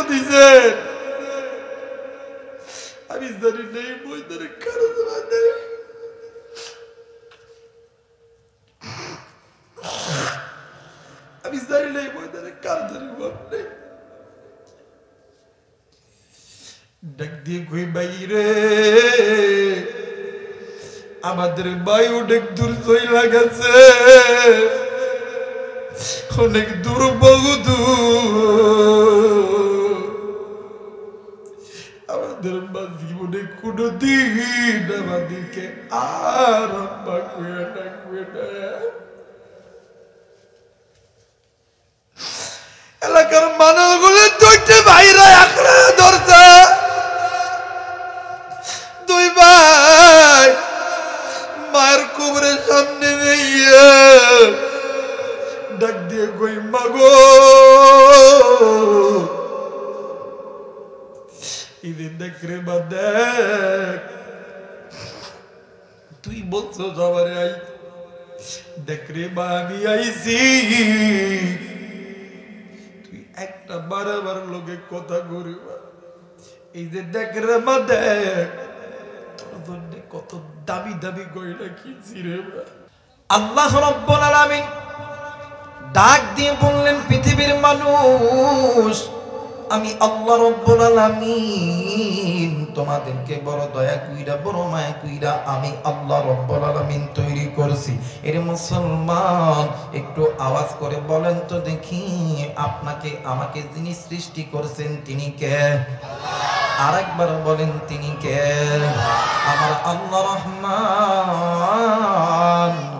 দিছেন আমি জানি নেই ময়দানে কারো জবাব নেই আমি জানি নেই ময়দানে কারো জবাব নেই ডাক দিয়ে কই বাইরে আমাদের ভাই অনেক দূর চলে গেছে অনেক দূর বহুদূর আমাদের জীবনে কোনদিন আমাদেরকে আর আম্মা কইয়া ডাকবে না এলাকার মানুষগুলো দুইটা ভাইরা একলা ধরছে দুই ভাই মায়ের কবরের সামনে নিয়ে ডাক দিয়ে কই মাগো ঈদের দেখ রে বা দেখ তুই বলছো সবারে আই দেখ রে বা আমি আইছি তুই একটা বারবার লোকে কথা করিবা এই যে দেখ রে বা দেখ তোর জন্য কত দাবি দাবি কইলা কি রে বা আল্লাহ রাব্বুল আলামিন ডাক দিয়ে বললেন পৃথিবীর মানুষ আমি আল্লাহ রাব্বুল আলামিন তোমাদেরকে বড় দয়া কইরা বড় মায়া কইরা আমি আল্লাহ রাব্বুল আলামিন তৈরি করছি এর মুসলমান একটু আওয়াজ করে বলেন তো দেখি আপনাকে আমাকে যিনি সৃষ্টি করেছেন তিনি কে আরেকবার বলেন তিনি কে আমার আল্লাহ রহমান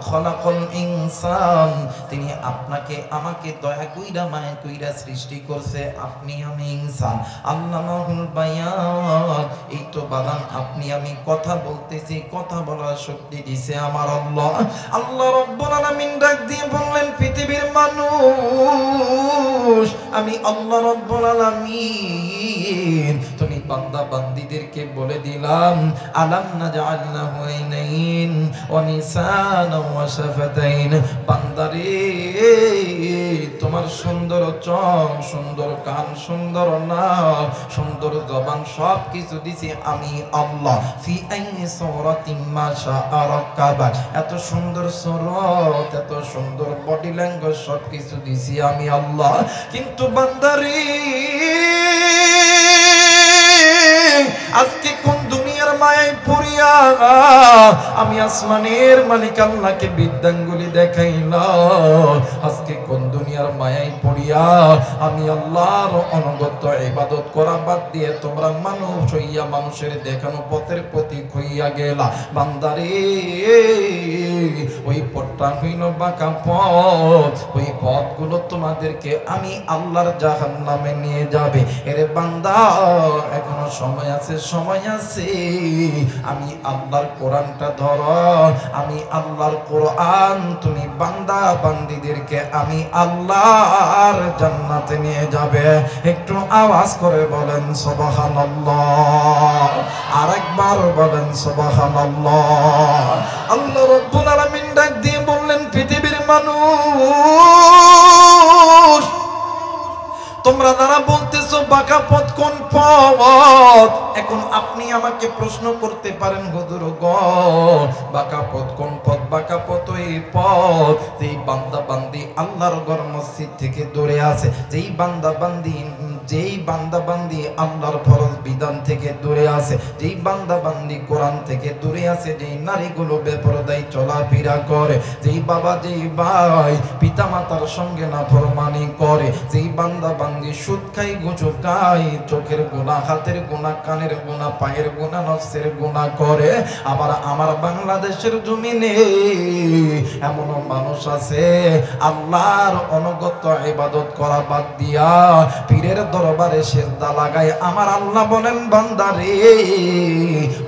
খলাকল ইনসান তিনি আপনাকে আমাকে দয়া কইরা মায়া কইরা সৃষ্টি করছে আপনি আমি ইনসান আল্লামাহুল বায়ান এই তো বাদান আপনি আমি কথা বলতেছি কথা বলার শক্তি দিয়েছে আমার আল্লাহ আল্লাহ রাব্বুল আলামিন ডাক দিয়ে বললেন পৃথিবীর মানুষ আমি আল্লাহ রাব্বুল আলামিন তুমি বান্দা বান্দীদেরকে বলে দিলাম আলাম নাজআল লাহু আইনাইন ওয়া লিসানান ওয়া শাফাতাইন বান্দারে তোমার সুন্দর চোখ সুন্দর কান সুন্দর নাক সুন্দর জবান সব কিছু দিছি আমি আল্লাহ ফি আই সূরাতিন মা শাআ রাকাবা এত সুন্দর সুরত এত সুন্দর বডি ল্যাঙ্গুয়েজ সব কিছু দিছি আমি আল্লাহ কিন্তু বান্দারে আজকে কোন দুনিয়ার মায়ায় পড়িয়া আমি আসমানের মালিক আল্লাহকে বিদ্যাঙ্গুলি দেখাইলাম আজকে কোন দুনিয়ার মায়ায় পড়িয়া আমি আল্লাহর অনুগত ইবাদত করা বাদ দিয়ে তোমরা মানুষ হইয়া মানুষের দেখানো পথের প্রতীক হইয়া গেলা বান্দারে ওই পথটা হইল বাঁকা পথ ওই পথগুলো তোমাদেরকে আমি আল্লাহর জাহান্নামে নিয়ে যাবে এরে বান্দা এখনো সময় আছে আমি আল্লাহর কোরআনটা ধরো আমি আল্লাহর কোরআন তুমি বান্দা বান্দীদেরকে আমি আল্লাহর জান্নাতে নিয়ে যাবে একটু আওয়াজ করে বলেন সুবহানাল্লাহ আরেকবার বলেন সুবহানাল্লাহ আল্লাহ রাব্বুল আলামিন ডাক দিয়ে বললেন পৃথিবীর মানুষ তোমরা যারা বলতেছো বাঁকা পথ কোন পথ এখন আপনি আমাকে প্রশ্ন করতে পারেন হুজুর গো বাঁকা পথ কোন পথ বাঁকা পথ এই পথ যেই বান্দা বান্দি আল্লাহর ঘর মসজিদ থেকে দূরে আছে যেই বান্দা বান্দি আল্লাহর ফরজ বিধান থেকে দূরে আছে যেই বান্দা বান্দি কোরআন থেকে দূরে আছে যেই নারীগুলো বেপরদায় চলাফেরা করে যেই বাবা যেই ভাই পিতামাতার সঙ্গে নাফরমানি করে যেই বান্দা বান্দি সুদ খাই গুজব খাই চোখের গুনাহ হাতের গুনাহ কানের গুনাহ পায়ের গুনাহ নফসের গুনাহ করে আবার আমার বাংলাদেশের জমিনে এমন মানুষ আছে আল্লাহর অনুগত ইবাদত করা বাদ দিয়া পীরের দরবারে সিজদা লাগায় আমার আল্লাহ বলেন বান্দারে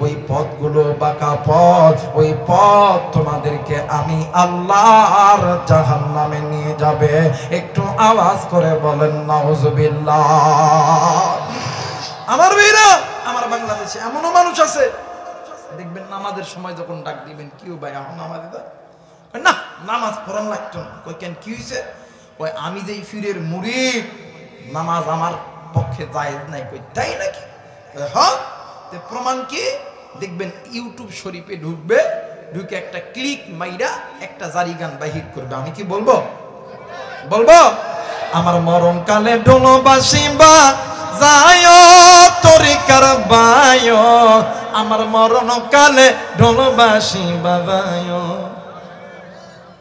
ওই পথগুলো বাঁকা পথ ওই পথ তোমাদেরকে আমি আল্লাহর জাহান্নামে নিয়ে যাবে একটু আওয়াজ করে বলেন নাউজুবিল্লাহ আমার ভাইরা আমার বাংলাদেশে এমনও মানুষ আছে দেখবেন নামাজের সময় যখন ডাক দিবেন কিও ভাই এখন নামাজ দাও না নামাজ পড়ান লাগতো না কই কেন কি হইছে কই আমি যেই ফিরের মুরিদ নামাজ আমার পক্ষে জায়েজ নাই। কই তাই নাকি? হ্যাঁ, তে প্রমাণ কি? দেখবেন ইউটিউব শরীফে ঢুকবে, ঢুকে একটা ক্লিক মাইরা একটা জারি গান বাহির করবে। আমি কি বলবো? বলবো আমার মরণ কালে ঢোলো বাসিবা যায় তরিকার বায়, আমার মরণ কালে ঢোলো বাসিবা যায়।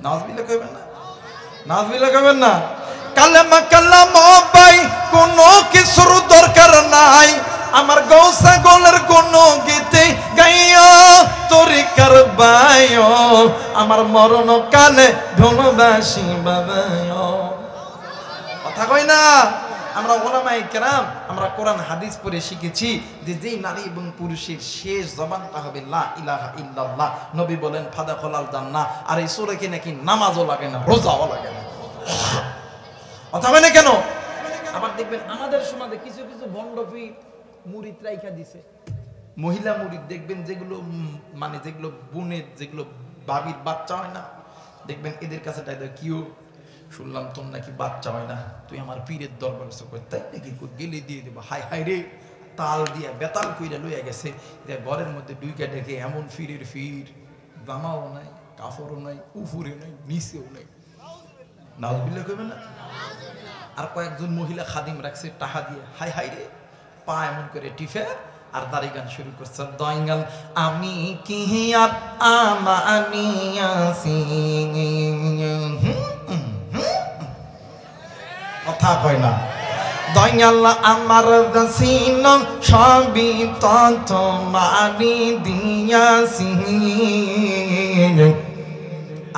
নাউজুবিল্লাহ কইবেন না? নাউজুবিল্লাহ কইবেন না? কালেমা কালাম ভাই কোনো কিছুর দরকার নাই, আমার গৌসা গোলের কোন গীতে গাইয়া তরিকার বায়, আমার মরণ কালে ঢোলো বাসিবা যায়। কথা কই না? আমরা ওলামায়ে কেরাম, আমরা কোরআন হাদিস পড়ে শিখেছি যে যেই নারী এবং পুরুষের শেষ জবানটা হবে লা ইলাহা ইল্লাল্লাহ। নবী বলেন ফাদাখালাল জান্নাহ। আর এই সূরাকে নাকি নামাজও লাগে না, রোজাও লাগে না। কথা কই না কেন? আবার দেখবেন আমাদের সমাজে কিছু কিছু ভণ্ডপি মুরিদ রাইখা দিছে, মহিলা মুরিদ দেখবেন যেগুলো মানে যেগুলো বোনের যেগুলো বাবির বাচ্চা হয় না, দেখবেন এদের কাছে কিউ শুনলাম তোর নাকি বাচ্চা হয় না, তুই আমার পীরের দরবার তাই নাকি গেলে দিয়ে দেবো। হাই হাই রে, তাল দিয়ে বেতাল কইরা লইয়া গেছে, ঘরের মধ্যে দুইটা ডেকে এমন ফিরের ফির, জামাও নাই, কাপড়ও নাই, উফুরে নাই, নিচেও নাই। নাউজুবিল্লাহ কইবেন না? আর কয়েকজন মহিলা খাদিম রাখছে টাকা দিয়ে, হাই হাই রে, পা এমন করে টিফে আর দাড়ি গান শুরু করছে, দয়ঙ্গাল আমি কি আর আমানিয়াছি। কথা কয় না? দয়াল আমার দাসিন সবই তত মারি দিয়াছি,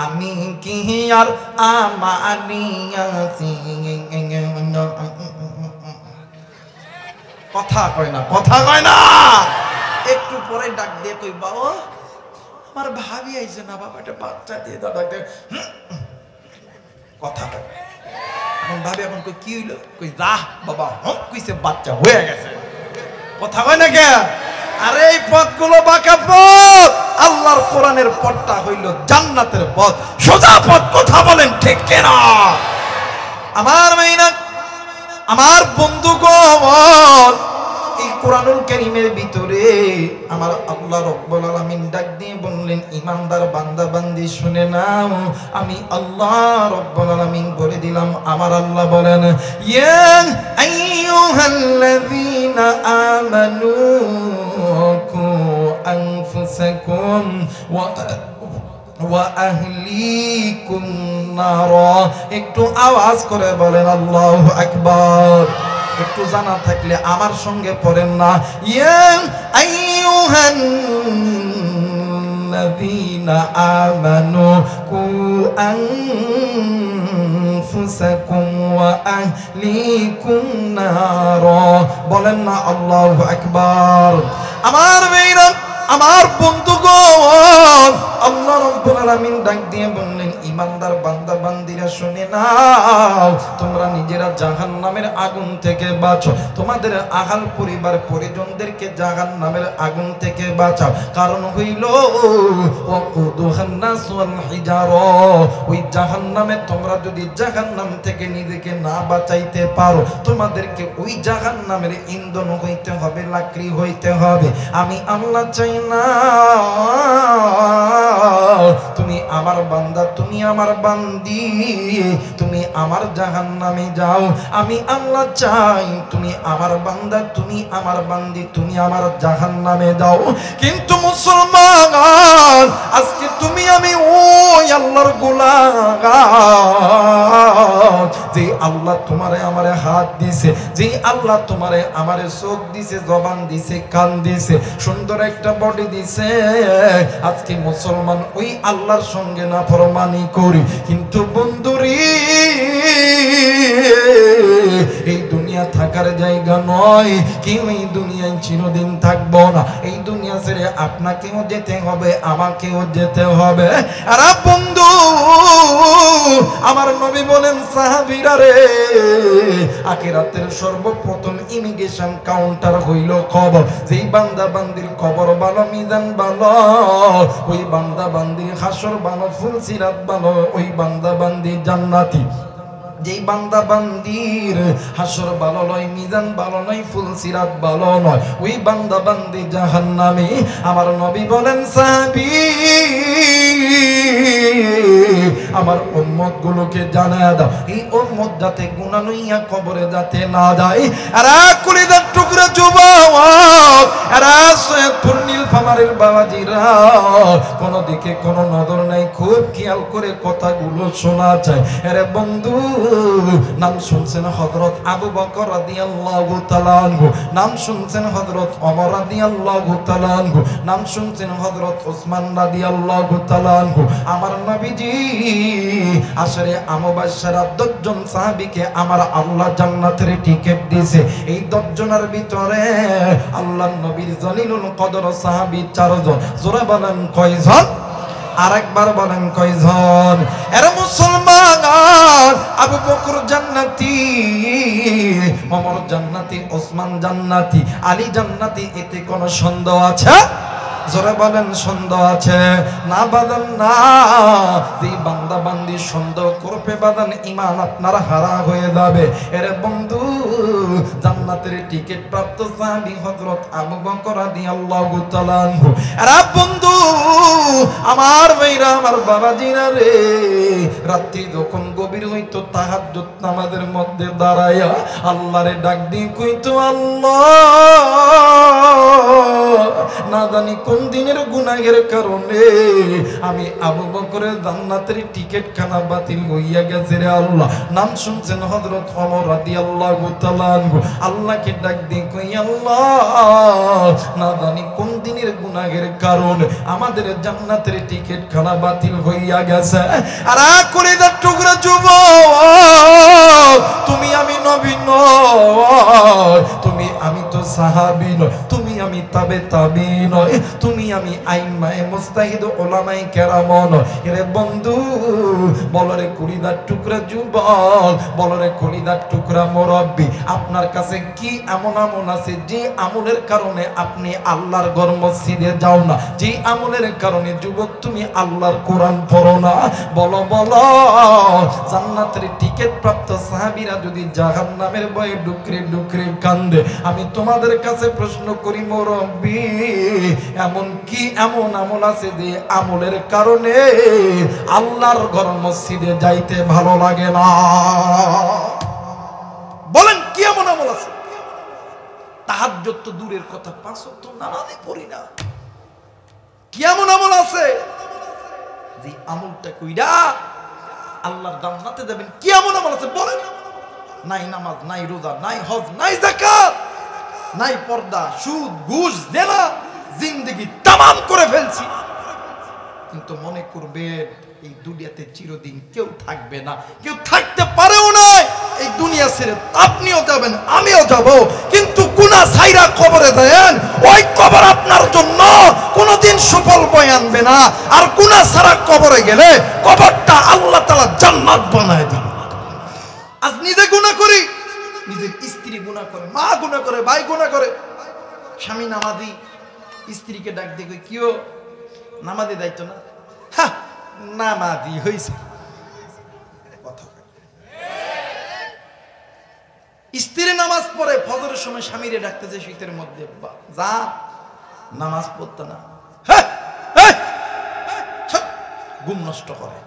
আমি কি আর আমানিয়াছি। কথা কয় না? কথা কয় না? একটু পরে ডাক দিয়ে কই বাবা আমার ভাবি আইছে না, বাবা একটা বাচ্চা দিয়ে দাও, ডাক দিয়ে কথা কয়। এখন ভাবি এখন কই কি হইলো? কই যা বাবা, হক কইছে বাচ্চা হয়ে গেছে। কথা কয় না কে? আরে এই পথগুলো বাঁকা পথ, আল্লাহর কোরআনের পথটা হইল জান্নাতের পথ, সোজা পথ। কথা বলেন ঠিক কিনা? আমার মেইনা, আমার বন্ধুগণ, এই কোরআনুল কারীমের ভিতরে আমার আল্লাহ রাব্বুল আলামিন ডাক দিয়ে বললেন, ঈমানদার বান্দা বান্দি শুনে নাও, আমি আল্লাহ রাব্বুল আলামিন বলে দিলাম। আমার আল্লাহ বলেন, ইয়া আইয়ুহাল্লাযীনা আমানু কু আনফুসাকুম ওয়া আহলিকুম নারা। একটু আওয়াজ করে বলেন আল্লাহু আকবার। একটু জানা থাকলে আমার সঙ্গে পড়েন না, ইয়া আইয়ুহাল্লাযীনা আমানু কু আনফুসাকুম ওয়া আহলিকুম নারা। বলেন না আল্লাহু আকবার। আমার ভাইরা, আমার বন্ধুগণ, আল্লাহ রাব্বুল আলামিন ডাক দিয়ে বললেন, ঈমানদার বান্দা বান্দিরা শুনে নাও, তোমরা নিজেরা জাহান্নামের আগুন থেকে বাঁচো, তোমাদের আহাল পরিবার পরিজনদেরকে জাহান্নামের আগুন থেকে বাঁচাও। কারণ হইল ওয়াকুদুহান নাস ওয়াল হিজারা, ওই জাহান্নামে তোমরা যদি জাহান্নাম থেকে নিজেকে না বাঁচাইতে পারো, তোমাদেরকে ওই জাহান্নামের ইন্ধন হইতে হবে, লাকড়ি হইতে হবে। আমি আল্লাহ চাই না তুমি আমার বান্দা, তুমি আমার বান্দি, তুমি আমার জাহান্নামে যাও। আমি আল্লাহ চাই তুমি আমার বান্দা, তুমি আমার বান্দি, তুমি আমার জাহান্নামে যাও। কিন্তু মুসলমান, আজকে তুমি আমি ওই আল্লাহর গোলাম, যে আল্লাহ তোমারে আমারে হাত দিছে, যে আল্লাহ তোমারে আমারে চোখ দিছে, জবান দিছে, কান দিছে, সুন্দর একটা বডি দিছে। আজকে মুসলমান ওই আল্লাহর সঙ্গে নাফরমানি করি। কিন্তু বন্ধুরি, এই দুনিয়া থাকার জায়গা নয়, কেউ এই দুনিয়ায় চিরদিন থাকবো না। এই দুনিয়া ছেড়ে আপনাকেও যেতে হবে, আমাকেও যেতে হবে। আর বন্ধু, আমার নবী বলেন, সাহাবীরা রে, আখিরাতের সর্বপ্রথম ইমিগ্রেশন কাউন্টার হইল কবর। যেই বান্দা বান্দির কবর ভালো, মিজান ভালো, ওই বান্দা বান্দির হাসর ভালো, ফুলসিরাত ভালো, ওই বান্দা বান্দি জান্নাতি। যেই বান্দা বান্দির হাসর ভালো নয়, মিজান ভালো নয়, ফুলসিরাত ভালো নয়, ওই বান্দা বান্দি জাহান্নামী। আমার নবী বলেন সাহাবী আমার উম্মত গুলোকে জানায় দাও, এই উম্মত যাতে গুনাহ লইয়া কবরে যাতে না যায়। আর কলিজার টুকরা যুবক, আর সৈয়দপুর নীলফামারীর বাবাজিরা, কোন দিকে কোন নজর নাই, খুব খেয়াল করে কথাগুলো শোনা চাই। আরে বন্ধু, নাম শুনছেন হযরত আবু বকর রাদিয়াল্লাহু তাআলা আনহু, নাম শুনছেন হযরত ওমর রাদিয়াল্লাহু তাআলা আনহু, নাম শুনছেন হযরত ওসমান রাদিয়াল্লাহু তাআলা আনহু। আমার নবীজি আসরে আমবাশশারা 10 জন সাহাবীকে আমার আল্লাহ জান্নাতের টিকেট দিয়েছে। এই 10 জনের ভিতরে আল্লাহর নবীর জলিলুল কদর সাহাবী 4 জন। জোরে বলেন কয়জন? আরেকবার বলেন কয়জন? এরা মুসলমান। আবু বকর জান্নাতি, ওমর জান্নাতি, ওসমান জান্নাতি, আলী জান্নাতি, এতে কোনো সন্দেহ আছে? জোরে বলেন সন্দেহ আছে? না বাদান না। এই বান্দা বান্দি সন্দেহ করবে বাদান, ঈমান আপনার হারা হয়ে যাবে। এর বন্ধু, জান্নাতের টিকিট প্রাপ্ত সাহাবী হযরত আবু বকর রাদিয়াল্লাহু তাআলা আনহু। এরা বন্ধু আমার ভাইরা, আমার বাবাজিরা রে, রাত্রি যখন গভীর হইতো তাহাজ্জুদ নামাজের মধ্যে দাঁড়ায়া আল্লাহরে ডাক দিয়ে কইতো, আল্লাহ না জানি কোন দিনের গুনাহের কারণে আমি আবু বকরের জান্নাতের টিকিট খানা বাতিল হইয়া গেছে রে আল্লাহ। নাম শুনছেন হযরত ওমর রাদিয়াল্লাহু তাআলা আনহু, আল্লাহকে ডাক দিয়ে কই, আল্লাহ না জানি কোন দিনের গুনাহের কারণে আমাদের জান্নাতের টিকিট খানা বাতিল হইয়া গেছে। আর কলিজার টুকরা যুবক, তুমি আমি নবী নয়, তুমি আমি তো সাহাবী নয়, তুমি আমি তাবে তাবি নয়, তুমি আমি আইম্মায়ে মুজতাহিদ উলামায়ে কেরাম নয়। এরে বন্ধু, বলরে কলিজার টুকরা যুবক, বলরে কলিজার টুকরা মুরব্বী, আপনার কাছে কি এমন আমল আছে যে আমলের কারণে আপনি আল্লাহর ঘর মসজিদে যাও না? যে আমলের কারণে যুবক তুমি আল্লাহর কোরআন পড়ো না? বলো বলো। জান্নাতের টিকিট প্রাপ্ত সাহাবীরা যদি জাহান্নামের ভয়ে ডুকরে ডুকরে কান্দে, আমি তোমাদের কাছে প্রশ্ন করি মুরব্বী, এমন কি এমন আমল আছে যে আমলের কারণে আল্লাহর ঘর মসজিদে যাইতে ভালো লাগে না? বলেন কি এমন আমল আছে? তাহাজ্জুদ তো দূরের কথা, 5 ওয়াক্ত নামাজই পড়ি না। কি এমন আমল আছে যে আমলটা কইরা আল্লাহর জান্নাতে যাবেন? কি এমন আমল আছে বলেন? নাই নামাজ, নাই রোজা, নাই হজ, নাই যাকাত, নাই পর্দা, সুদ ঘুষ জেনা, জিন্দেগি তামাম করে ফেলছি, কিন্তু মনে করবেন এই দুনিয়াতে চিরদিন কেউ থাকবে না, কেউ থাকতে পারেও না। এই দুনিয়া ছেড়ে আপনিও যাবেন, আমিও যাব, কিন্তু গুনাহ ছাইরা কবরে যাবেন, ওই কবর আপনার জন্য কোনোদিন সুফল বয়ে আনবে না। আর গুনাহ ছাড়া কবরে গেলে কবরটা আল্লাহ তাআলা জান্নাত বানায় দেন। আজ নিজে গুনাহ করি, নিজের স্ত্রী গুনাহ করে, মা গুনাহ করে, ভাই গুনাহ করে, স্বামী নামাজি, স্ত্রীকে ডাক দিয়ে কই, কিও নামাজি দায়িত্ব না? হ্যাঁ নামাজি হইছে। কথা স্ত্রী নামাজ পড়ে, ফজরের সময় স্বামীরে ডাকতেছে শীতের মধ্যে, যা নামাজ পড়তে না, ঘুম নষ্ট করে।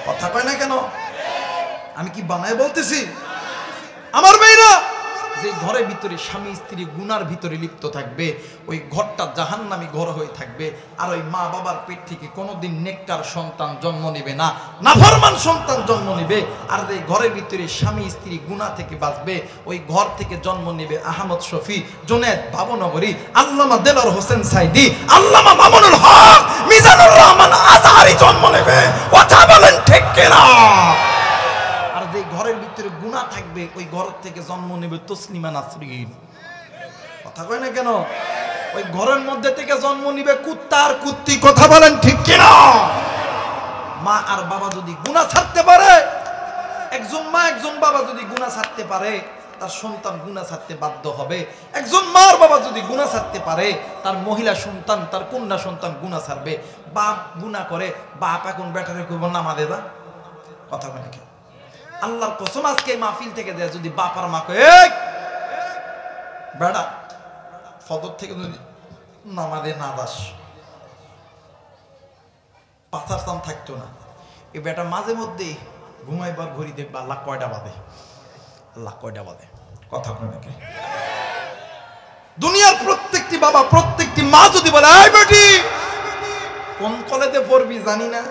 কথা কয় না কেন? আমি কি বানায় বলতেছি? আমার মেয়েরা, যে ঘরের ভিতরে স্বামী স্ত্রী গুনার ভিতরে লিপ্ত থাকবে, ওই ঘরটা জাহান্নামী ঘর হয়ে থাকবে। আর ওই মা বাবার পেট থেকে কোনোদিন নেককার সন্তান জন্ম নেবে না, নাফরমান সন্তান জন্ম নেবে। আর যে ঘরের ভিতরে স্বামী স্ত্রী গুনাহ থেকে বাঁচবে, ওই ঘর থেকে জন্ম নেবে আহমদ শফি, জুনায়েদ ভাবনগরী, আল্লামা দেলোয়ার হোসেন সাইদি, আল্লামা মামুনুল হক, মিজানুর রহমান আজহারি জন্ম নেবে। কথা বলেন ঠিক কিনা? আর যে ঘরের ভিতরে গুনাহ থাকবে, ওই ঘর থেকে জন্ম নেবে তসলিমা নাসরিন। কথা কয় না কেন? ওই ঘরের মধ্যে থেকে জন্ম নিবে কুত্তা আর কুত্তি। কথা বলেন ঠিক কিনা? মা আর বাবা যদি গুনাহ ছাড়তে পারে, একজন মা একজন বাবা যদি গুনাহ ছাড়তে পারে, তার সন্তান গুনাহ ছাড়তে বাধ্য হবে। একজন মা আর বাবা যদি গুনাহ ছাড়তে পারে, তার মহিলা সন্তান, তার কন্যা সন্তান গুনাহ ছাড়বে। বাপ গুনাহ করে, বাপ এখন ব্যাটারে কইব নামাজে যা। কথা কয় না কেন? আল্লাহর কসম আজকে এই মাহফিল থেকে দেয় যদি বাপার মা কয় বেড়া ফজর থেকে যদি নামাজে না দাস পাঁচার স্থান থাকতো না, এই বেটা মাঝে মধ্যে ঘুমাইবার ঘড়ি দেখবা আল্লাহ কয়টা বাদে, আল্লাহ কয়টা বাদে। কথা কয় নাকি? দুনিয়ার প্রত্যেকটি বাবা প্রত্যেকটি মা যদি বলে এই বেটি কোন কলেজে পড়বি জানি না,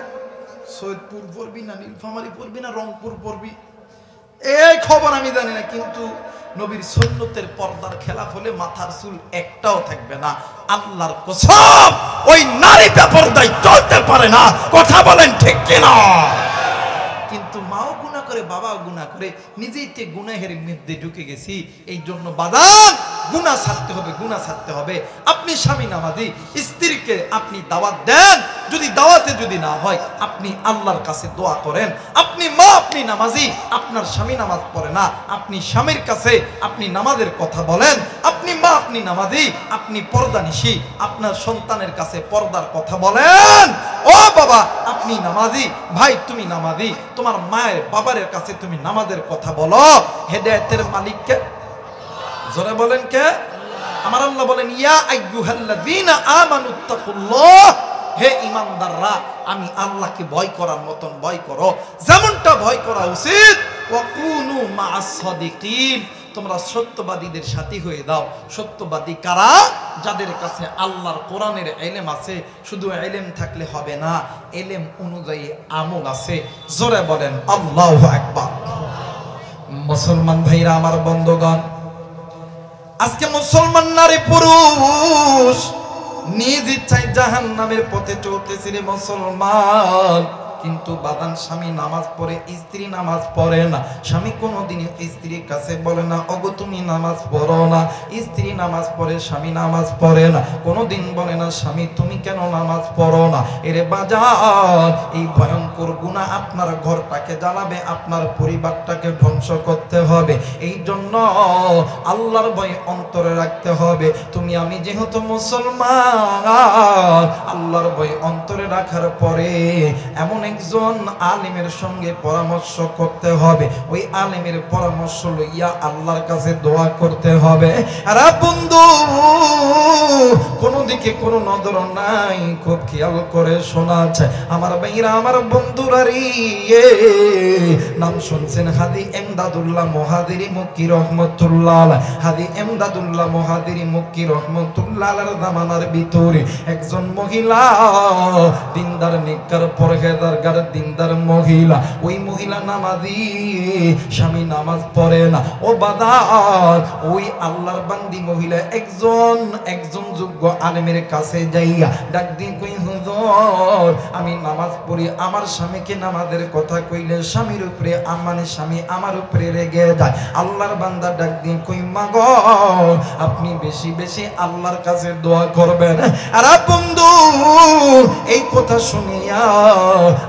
সৈয়দপুর পড়বি না নীলফামারী পড়বি না রংপুর পড়বি, এই খবর আমি জানি না, কিন্তু নবীর সুন্নতের পর্দার খেলাফ হলে মাথার চুল একটাও থাকবে না। আল্লাহর কসম ওই নারী বেপরদায় চলতে পারে না। কথা বলেন ঠিক কিনা? কিন্তু মাও গুনাহ করে বাবাও গুনাহ করে, নিজেই তে গুনাহের মধ্যে ঢুকে গেছি। এই জন্য বাদান গুনাহ ছাড়তে হবে, গুনাহ ছাড়তে হবে। আপনি স্বামী নামাজি, স্ত্রীকে আপনি দাওয়াত দেন, যদি দাওয়াতে যদি না হয় আপনি আল্লাহর কাছে দোয়া করেন। আপনি মা আপনি নামাজি, আপনার স্বামী নামাজ পড়ে না, আপনি স্বামীর কাছে আপনি নামাজের কথা বলেন। আপনি মা আপনি নামাজি, আপনি পর্দানিশী, আপনার সন্তানের কাছে পর্দার কথা বলেন। ও বাবা আপনি নামাজি, ভাই তুমি নামাজি, তোমার মায়ের বাবারের কাছে তুমি নামাজের কথা বলো। হেদায়েতের মালিককে জোরে বলেন কে? আমার আল্লাহ বলেন ইয়া আইয়ুহাল্লাযীনা আমানুত্তাকুল্লাহ, হে ঈমানদাররা আমি আল্লাহকে ভয় করার মতন ভয় করো, যেমনটা ভয় করা উচিত। ওয়া কুনু মা'আস সাদিকিন, তোমরা সত্যবাদীদের সাথী হয়ে দাও। সত্যবাদী কারা? যাদের কাছে আল্লাহর কোরআনের ইলম আছে। শুধু ইলম থাকলে হবে না, ইলম অনুযায়ী আমল আছে। জোরে বলেন আল্লাহু আকবার। মুসলমান ভাইরা আমার বন্ধুগণ, আজকে মুসলমান নারী পুরুষ নিজ ইচ্ছায় জাহান্নামের পথে চলতেছে রে মুসলমান। কিন্তু বাদান স্বামী নামাজ পড়ে, স্ত্রী নামাজ পড়ে না। স্বামী কোনোদিন স্ত্রীর কাছে বলে না ওগো তুমি নামাজ পড়ো না। স্ত্রী নামাজ পড়ে, স্বামী নামাজ পড়ে না। কোনোদিন বলে না স্বামী তুমি কেন নামাজ পড়ো না। এরে বাজার, এই ভয়ঙ্কর গুনাহ আপনার ঘরটাকে জ্বালাবে, আপনার পরিবারটাকে ধ্বংস করতে হবে। এই জন্য আল্লাহর ভয় অন্তরে রাখতে হবে। তুমি আমি যেহেতু মুসলমান, আল্লাহর ভয় অন্তরে রাখার পরে এমন একজন আলেমের সঙ্গে পরামর্শ করতে হবে। ওই আলেমের পরামর্শ লইয়া আল্লাহর কাছে দোয়া করতে হবে। আর বন্ধু কোন দিকে কোনো নজর নাই, খুব খেয়াল করে শোনা আছে আমার ভাইরা আমার বন্ধুরা রে। নাম শুনছেন হাদি এমদাদুল্লাহ মুহাজিরি মক্কি রহমাতুল্লাহ। হাদি এমদাদুল্লাহ মুহাজিরি মক্কি রহমাতুল্লাহ এর জামানার ভিতরে একজন মহিলা, দিনদার নেককার পরহেজগার দিনদার মহিলা। ওই মহিলা নামাজি, স্বামী নামাজ পড়ে না। ও বাদার, ওই আল্লাহর বান্দি মহিলা একজন যোগ্য আলেমের কাছে যাইয়া ডাক দিয়ে কই হুজুর আমি নামাজ পড়ি, আমার স্বামীকে নামাজের কথা কইলে স্বামীর উপরে স্বামী আমার উপরে রেগে যায়। আল্লাহর বান্দা ডাক দিয়ে কই মা গো আপনি বেশি বেশি আল্লাহর কাছে দোয়া করবেন। আর বন্ধু এই কথা শুনিয়া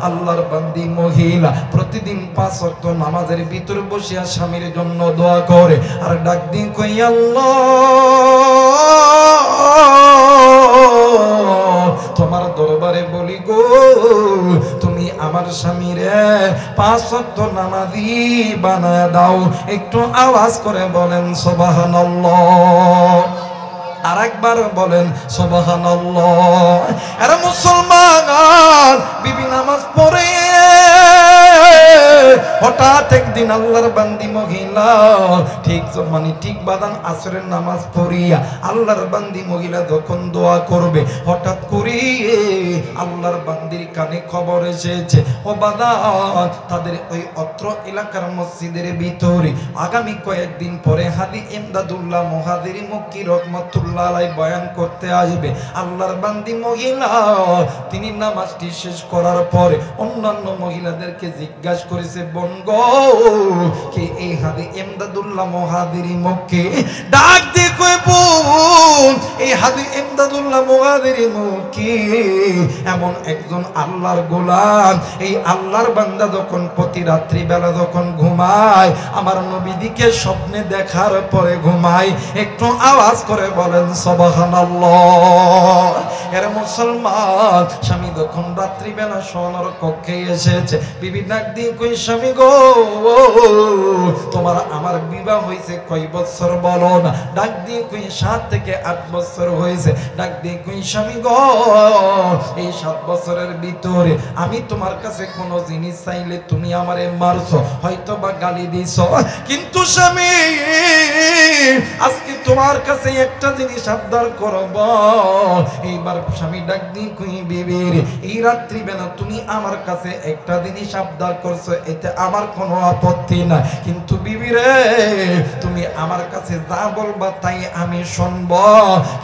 আল্লাহর বান্দি মহিলা প্রতিদিন 5 ওয়াক্ত নামাজের ভিতর বসিয়া স্বামীর জন্য দোয়া করে। আর ডাক দিয়ে কই আল্লাহ তোমার দরবারে বলি গো তুমি আমার স্বামীরে 5 ওয়াক্ত নামাজি বানায় দাও। একটু আওয়াজ করে বলেন সুবহানাল্লাহ। আরেকবার বলেন সুবহানাল্লাহ। আরে মুসলমান বিবি নামাজ পড়ে, হঠাৎ একদিন আল্লাহর বান্দি মহিলা ঠিক বাদান আসরের নামাজ পড়িয়া আল্লাহর বান্দি মহিলা যখন দোয়া করবে, হঠাৎ করে আল্লাহর বান্দির কানে খবর এসেছে ও বাদান তাদের ওই অত্র এলাকার মসজিদের ভিতরে আগামী কয়েকদিন পরে হাদি এমদাদুল্লাহ মুহাজিরি মক্কি রহমাতুল্লাহ আলাইহি বয়ান করতে আসবে। আল্লাহর বান্দি মহিলা তিনি নামাজটি শেষ করার পরে অন্যান্য মহিলাদেরকে জিজ্ঞাসা করেছে বোন গো কে এই হাদি এমদাদুল্লাহ মুহাজিরি মক্কি? ডাক দিয়ে কই বোন এই হাদি এমদাদুল্লাহ মুহাজিরি মক্কি এমন একজন আল্লাহর গোলাম, এই আল্লাহর বান্দা যখন প্রতি রাত্রি বেলা যখন ঘুমায় আমার নবীদিকে স্বপ্নে দেখার পরে ঘুমায়। একটু আওয়াজ করে বলেন সুবহানাল্লাহ। এর মুসলমান স্বামী যখন রাত্রি বেলা সোনার কক্ষে এসেছে, বিবি ডাক দিয়ে কই স্বামী গো গো তোমার আমার বিবাহ হয়েছে কয় বছর বলো না? ডাক দিয়ে কই 7 থেকে 8 বছর হয়েছে। ডাক দিয়ে কই স্বামী গো এই 7 বছরের ভিতরে আমি তোমার কাছে কোনো জিনিস চাইলে তুমি আমারে মারছো, হয়তো বা গালি দিছো, কিন্তু স্বামী আজকে তোমার কাছে একটা জিনিস আবদার করব। এইবার স্বামী ডাক দিয়ে কই বিবির এই রাত্রি বেলা তুমি আমার কাছে একটা জিনিস আবদার করছো, এতে আমার কোনো আপত্তি না, কিন্তু বিবি রে তুমি আমার কাছে যা বলবা তাই আমি শুনবো,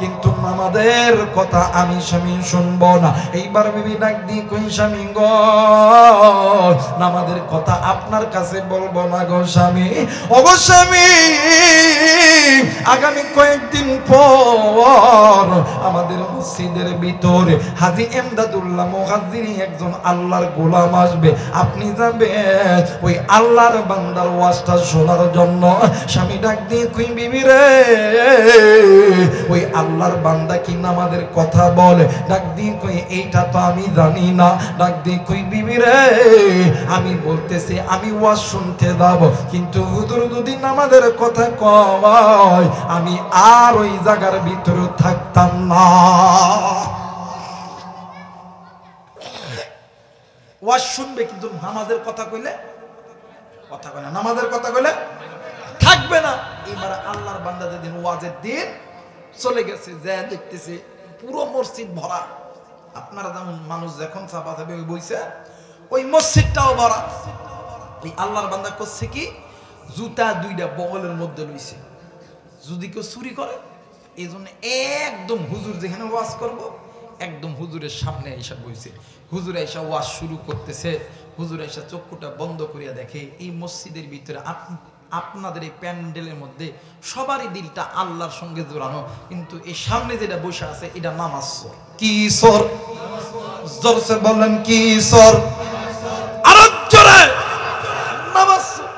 কিন্তু আমাদের কথা আমি স্বামী শুনবো না। এইবার বিবি ডাক দিয়ে কই স্বামী গো আমাদের কথা আপনার কাছে বলবো না গো স্বামী। ওগো স্বামী আগামী কয়েকদিন পর আমাদের মসজিদের ভিতরে হাজী এমদাদুল্লাহ মুহাজ্জিরি একজন আল্লাহর গোলাম আসবে, আপনি যাবেন ওই আল্লাহর বান্দার ওয়াজটা শোনার জন্য। স্বামী ডাক দিয়ে কই বিবি রে ওই আল্লাহর বান্দা কি নামাজের কথা বলে? ডাক দিয়ে কই এইটা তো আমি জানি না। ডাক দিয়ে কই বিবি রে আমি বলতেছি আমি ওয়াজ শুনতে যাব, কিন্তু হুজুর যদি নামাজের কথা কয় আমি আর ওই জায়গার ভিতরে থাকতাম না। ওয়াজ শুনবে কিন্তু নামাজের কথা কইলে কথা কয় না, নামাজের কথা কইলে থাকবে না। এবার আল্লাহর বান্দা যেদিন ওয়াজের দিন চলে গেছে, যা দেখতেছে পুরো মসজিদ ভরা। আপনারা যেমন মানুষ যখন চাপা চাপে বইছে ওই মসজিদটাও ভরা। ওই আল্লাহর বান্দা করছে কি জুতা 2টা বগলের মধ্যে লইছে, যদি কেউ চুরি করে এই জন্য একদম হুজুর যেখানে ওয়াজ করব একদম হুজুরের সামনে এসে বইছে। হুজুর এসে ওয়াজ শুরু করতেছে, হুজুর এসে চক্ষুটা বন্ধ করিয়া দেখে এই মসজিদের ভিতরে আপনাদের এই প্যান্ডেলের মধ্যে সবারই দিলটা আল্লাহর সঙ্গে জোড়ানো, কিন্তু এই সামনে যেটা বসে আছে এটা নামাজ সর। কি সর? জোরসে বলেন কি সর? আরো জোরে নামাজ সর।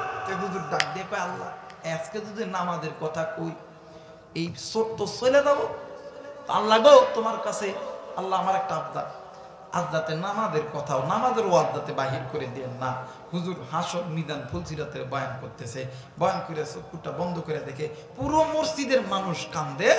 হুজুর ডাক দিয়ে কয় আল্লাহ আজকে যদি নামাজের কথা কই এই সর তো চলে যাবো। আল্লাহ গো তোমার কাছে আল্লাহ আমার একটা আবদার, আজ যাতে নামাজের কথাও নামাজের ওয়াজ যাতে বাহির করে দেন না। হুজুর হাসর মিদান ফুলসিরাতে বয়ান করতেছে, বয়ান করে চক্ষুটা বন্ধ করে দেখে পুরো মসজিদের মানুষ কান্দে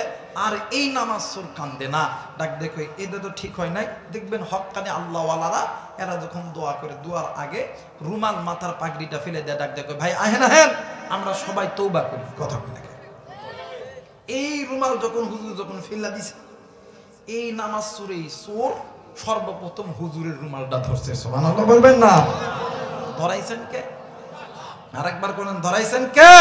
আর এই নামাজ সুর কান্দে না। ডাক দেখো এটা তো ঠিক হয় নাই। দেখবেন হক্কানি আল্লাহওয়ালারা এরা যখন দোয়া করে দোয়ার আগে রুমাল মাথার পাগড়িটা ফেলে দেয়। ডাক দেখো ভাই আহেন আহেন আমরা সবাই তওবা করি। কথা বলে এই রুমাল যখন হুজুর যখন ফেলা দিছে এই নামাজ সুরে চোর সর্বপ্রথম হুজুরের রুমালটা ধরছে। সুবহানাল্লাহ বলবেন না? ধরাইছেন কে? আরেকবার বলেন ধরাইছেন কে?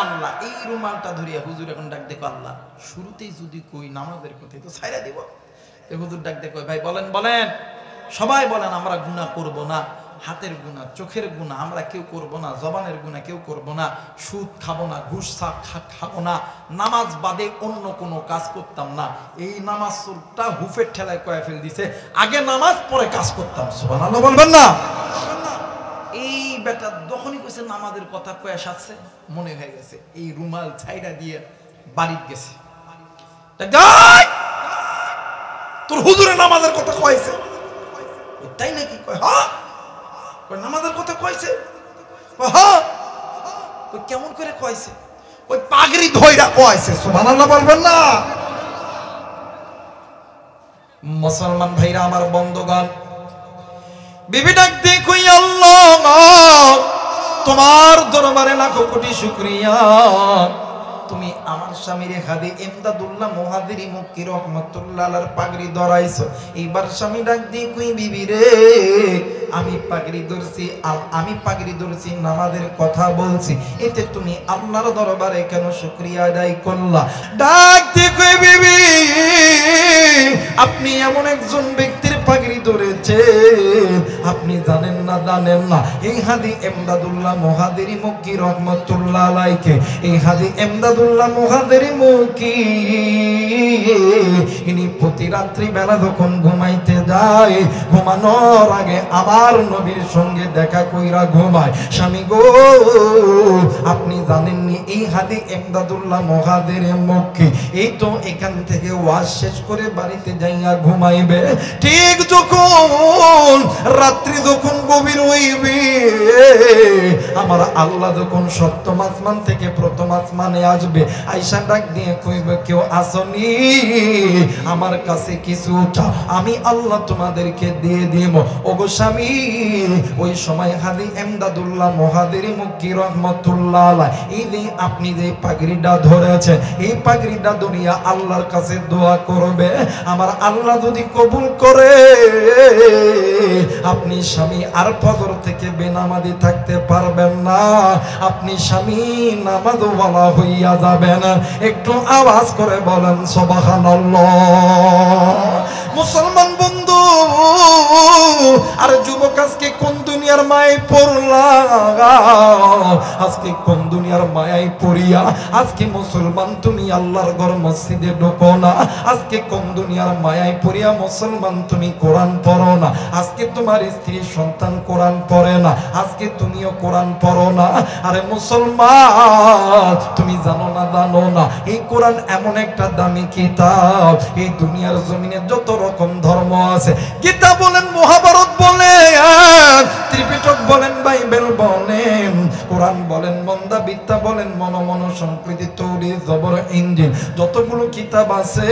আল্লাহ। এই রুমালটা ধরিয়া হুজুর এখন ডাক দেখো আল্লাহ শুরুতেই যদি কই নামাজের কথা তো ছাইরা দিব। হুজুর ডাক দেখো ভাই বলেন বলেন সবাই বলেন আমরা গুনাহ করব না, হাতের গুনাহ চোখের গুনাহ আমরা কেউ করব না, জবানের গুনাহ কেউ করব না, সুদ খাবো না, ঘুষ খাবো না, নামাজ বাদে অন্য কোনো কাজ করতাম না। এই নামাজ সুরটা হুফের ঠেলায় কয়ে ফেল দিছে, আগে নামাজ পরে কাজ করতাম। সুবহানাল্লাহ বলবেন না? এই বেটা যখনই কইছে নামাজের কথা কয়ে সাথে মনে হয়ে গেছে এই রুমাল ছাইড়া দিয়ে বাড়িতে গেছে। তোর হুজুরে নামাজের কথা কয়েছে তাই নাকি? কয় হ্যাঁ। কয় নামাজের কথা কয়েছে? হ্যাঁ। কই কেমন করে কয়েছে? ওই পাগড়ি ধইরা কয়েছে। সুবহানাল্লাহ বলবেন না? মুসলমান ভাইরা আমার বন্ধুগণ, বিবি ডাক দিয়ে কই আল্লাহ তোমার দরবারে লাখো কোটি শুকরিয়া, তুমি আমার স্বামীর হাদি এমদাদুল্লাহ মুহাজিরি মক্কি রহমাতুল্লাহ আলাইহির পাগড়ি ধরাইছো। এইবার স্বামী ডাক দিয়ে কই বিবি রে আমি পাগড়ি ধরছি নামাজের কথা বলছি, এতে তুমি আল্লাহর দরবারে কেন শুকরিয়া আদায় করলা? ডাক দিয়ে কই বিবি আপনি এমন একজন ব্যক্তির পাগড়ি ধরেছে আপনি জানেন না। এই হাদি এমদাদুল্লাহ মুহাজিরি মক্কি রহমাতুল্লাহ আলাইহি, এই হাদি এমদাদুল্লাহ মুহাজিরি মক্কি ইনি প্রতি রাত্রি বেলা যখন ঘুমাইতে যায় ঘুমানোর আগে আবার নবীর সঙ্গে দেখা কইরা ঘুমায়। স্বামী গো আপনি জানেননি এই হাদি এমদাদুল্লাহ মুহাজিরি মক্কি এই তো এখান থেকে ওয়াজ শেষ করে বাড়িতে যাইয়া ঘুমাইবে, ঠিক মেঘ যখন রাত্রি যখন গভীর হইবে, আমার আল্লাহ যখন সপ্তম আসমান থেকে প্রথম আসমানে আসবে, আয়েশা ডাক দিয়ে কইবে কেউ আসনি, আমার কাছে কিছু চাও, আমি আল্লাহ তোমাদেরকে দিয়ে দিব। ওগো স্বামী, ওই সময় হাদি এমদাদুল্লাহ মুহাজিরি মক্কি রাহমাতুল্লাহ আলাইহি, এই যে আপনি যে পাগড়িটা ধরেছেন, এই পাগড়িটা দুনিয়া আল্লাহর কাছে দোয়া করবে, আমার আল্লাহ যদি কবুল করে, আপনি স্বামী আর ফজর থেকে বেনামাজি থাকতে পারবেন না, আপনি স্বামী নামাজওয়ালা হইয়া যাবেন। একটু আওয়াজ করে বলেন সুবহানাল্লাহ। মুসলমান বন্ধু আর যুবক, আজকে কোন দুনিয়ার মায়ে পড়লা, আজকে কোন দুনিয়ার মায়ায় পড়িয়া আজকে মুসলমান তুমি আল্লাহর ঘর মসজিদে ঢোকো না, আজকে কোন দুনিয়ার মায়ায় পড়িয়া মুসলমান তুমি কোরআন পড়ো না, আজকে তোমার স্ত্রী সন্তান কোরআন পড়ে না, আজকে তুমিও কোরআন পড়ো না। আরে মুসলমান, তুমি জানো না এই কোরআন এমন একটা দামি কিতাব, এই দুনিয়ার জমিনে যত রকম ধর্ম আছে, গীতা বলেন, মহাভারত বলেন, ত্রিপিটক বলেন, বাইবেল বলেন, কোরআন বলেন, মন্দা বিদ্যা বলেন, মন সংস্কৃতি, তৌরাত, জবর, ইনজিল, যতগুলো কিতাব আছে,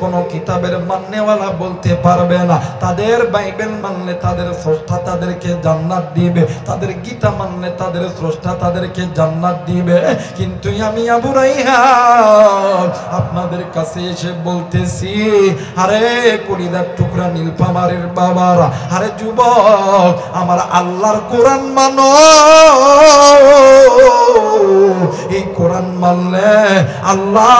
কোন কিতাবের মাননেওয়ালা বলতে পারবে না তাদের বাইবেল মানলে তাদের স্রষ্টা তাদেরকে জান্নাত দিবে, তাদের গীতা মানলে তাদের স্রষ্টা তাদেরকে জান্নাত দিবে। কিন্তু আমি আবু রাইহান আপনাদের কাছে এসে বলতেছি, আরে কলিজার টুকরা নীলফামারীর বাবারা, আরে যুবক, আমার আল্লাহর কোরআন মানো, এই কোরআন মানলে আল্লাহ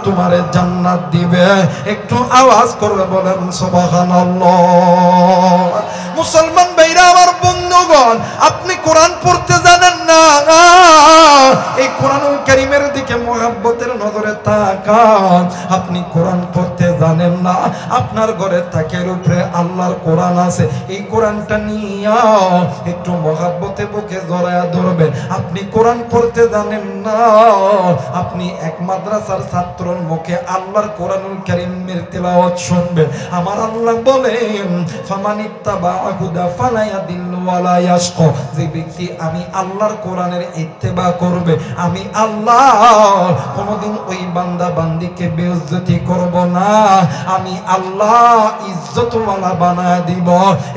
তোমারে জান্নাত দিবে। একটু আওয়াজ করে বলেন সুবহানাল্লাহ। মুসলমান ভাইরা আমার, বন্ধুগণ, আপনি কোরআন পড়তে জানেন না, এই কোরআনুল কারীমের দিকে মুহাব্বতের নজরে তাকান। আপনি কোরআন পড়তে জানেন না, আপনার ঘরে তাকের উপরে আল্লাহর কোরআন আছে, এই কোরআনটা নিয়া একটু মুহাব্বতে বুকে জড়ায়া ধরবেন। আপনি কোরআন পড়তে জানেন না, আপনি এক মাদ্রাসার ছাত্রর মুখে আল্লাহর কোরআনুল কারীমের তেলাওয়াত শুনবেন। আমার আল্লাহ বলেন, ফামানিত্তাবা হুদা ফালা ইয়াদিল্লু ওয়ালা ইয়াশকা, যে ব্যক্তি আমি আল্লাহর কোরআনের ইত্তেবা করবে, আমি আল্লাহ কোনদিন ওই বান্দা বান্দিকে বেইজ্জতি করব না, আমি আল্লাহ ইজ্জতওয়ালা বানায় দিব।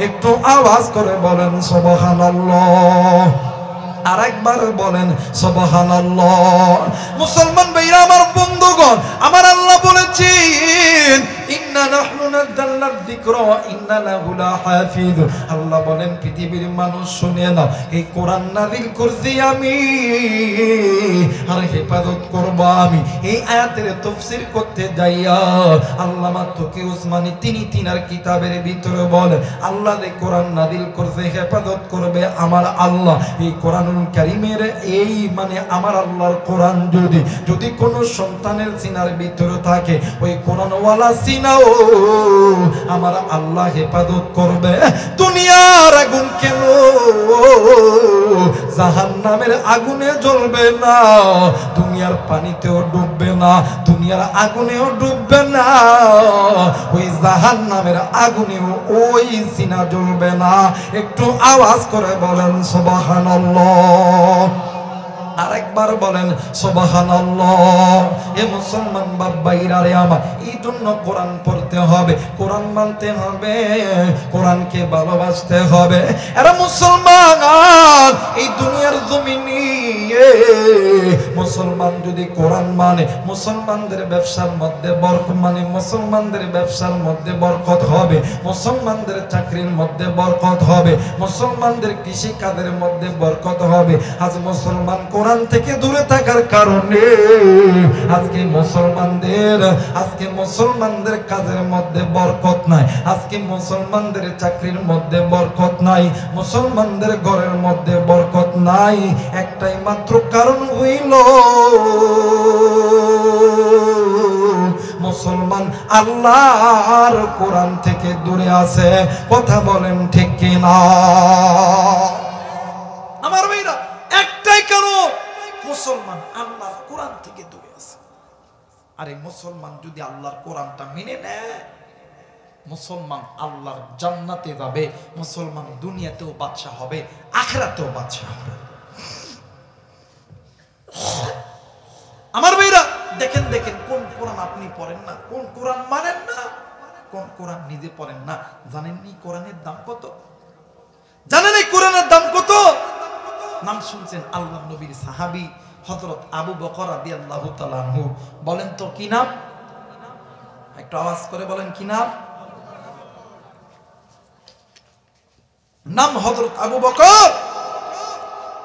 একটু আওয়াজ করে বলেন সুবহানাল্লাহ। আরেকবার বলেন সুবহানাল্লাহ। মুসলমান ভাইরা আমার, বন্ধুগণ, আমার আল্লাহ বলেছেন, ইন্না নাহনু নাযালনা যিকরা ওয়া ইন্না লাহু লাহাফিজুন। আল্লাহ বলেন, পৃথিবীর মানুষ শুনে নাও, এই কোরআন নাযিল করছি আমি, আর হেফাজত করব আমি। এই আয়াতের তাফসীর করতে যাইয়া আল্লামা তকি উসমানী তিনি তিনার কিতাবের ভিতরে বলে, আল্লাহ যে কোরআন নাযিল করছে হেফাজত করবে আমার আল্লাহ। এই কোরআনুল কারীমের এই মানে আমার আল্লাহর কোরআন যদি কোনো সন্তানের সিনার ভিতরে থাকে, ওই কোরআনওয়ালা সিনাও আমার আল্লাহ হেফাজত করবে। দুনিয়ার আগুন কেন জাহান্নামের আগুনে জ্বলবে না, দুনিয়ার পানিতেও ডুববে না, দুনিয়ার আগুনেও ডুববে না, ওই জাহান্নামের আগুনেও ওই সিনা জ্বলবে না। একটু আওয়াজ করে বলেন সুবহানাল্লাহ। আরেকবার বলেন সুবহানাল্লাহ। এ মুসলমান বাবাইরা রে আমার, এই জন্য কোরআন পড়তে হবে, কোরআন মানতে হবে, কোরআনকে ভালোবাসতে হবে। এরা মুসলমান, এই দুনিয়ার জমিনে মুসলমান যদি কোরআন মানে, মুসলমানদের ব্যবসার মধ্যে বরকত, মানে মুসলমানদের ব্যবসার মধ্যে বরকত হবে, মুসলমানদের চাকরির মধ্যে বরকত হবে, মুসলমানদের কৃষি কাজের মধ্যে বরকত হবে। আজ মুসলমান কোরআন থেকে দূরে থাকার কারণে আজকে মুসলমানদের কাজের মধ্যে বরকত নাই, আজকে মুসলমানদের চাকরির মধ্যে বরকত নাই, মুসলমানদের ঘরের মধ্যে বরকত নাই। একটাই মাত্র কারণ হইল, মুসলমান আল্লাহর কোরআন থেকে দূরে আছে। কথা বলেন ঠিক কিনা আমার ভাইরা? একটাই কারণ, মুসলমান আল্লাহর কোরআন থেকে দূরে আছে। আরে মুসলমান যদি আল্লাহর কোরআনটা মেনে নেয়, মুসলমান আল্লাহর জান্নাতে যাবে, মুসলমান দুনিয়াতেও বাদশা হবে, আখিরাতেও বাদশা হবে। আমার ভাইরা দেখেন দেখেন, কোন কোরআন আপনি পড়েন না, কোন কোরআন মানেন না, কোন কোরআন নিজে পড়েন না। জানেন নি কোরআনের দাম কত? জানেন এই কোরআনের দাম কত? নাম শুনছেন আল্লাহ নবীর সাহাবী হযরত আবু বকর রাদিয়াল্লাহু তাআলা আনহু। বলেন তো কি নাম? একটু আওয়াজ করে বলেন কি নাম? নাম হযরত আবু বকর।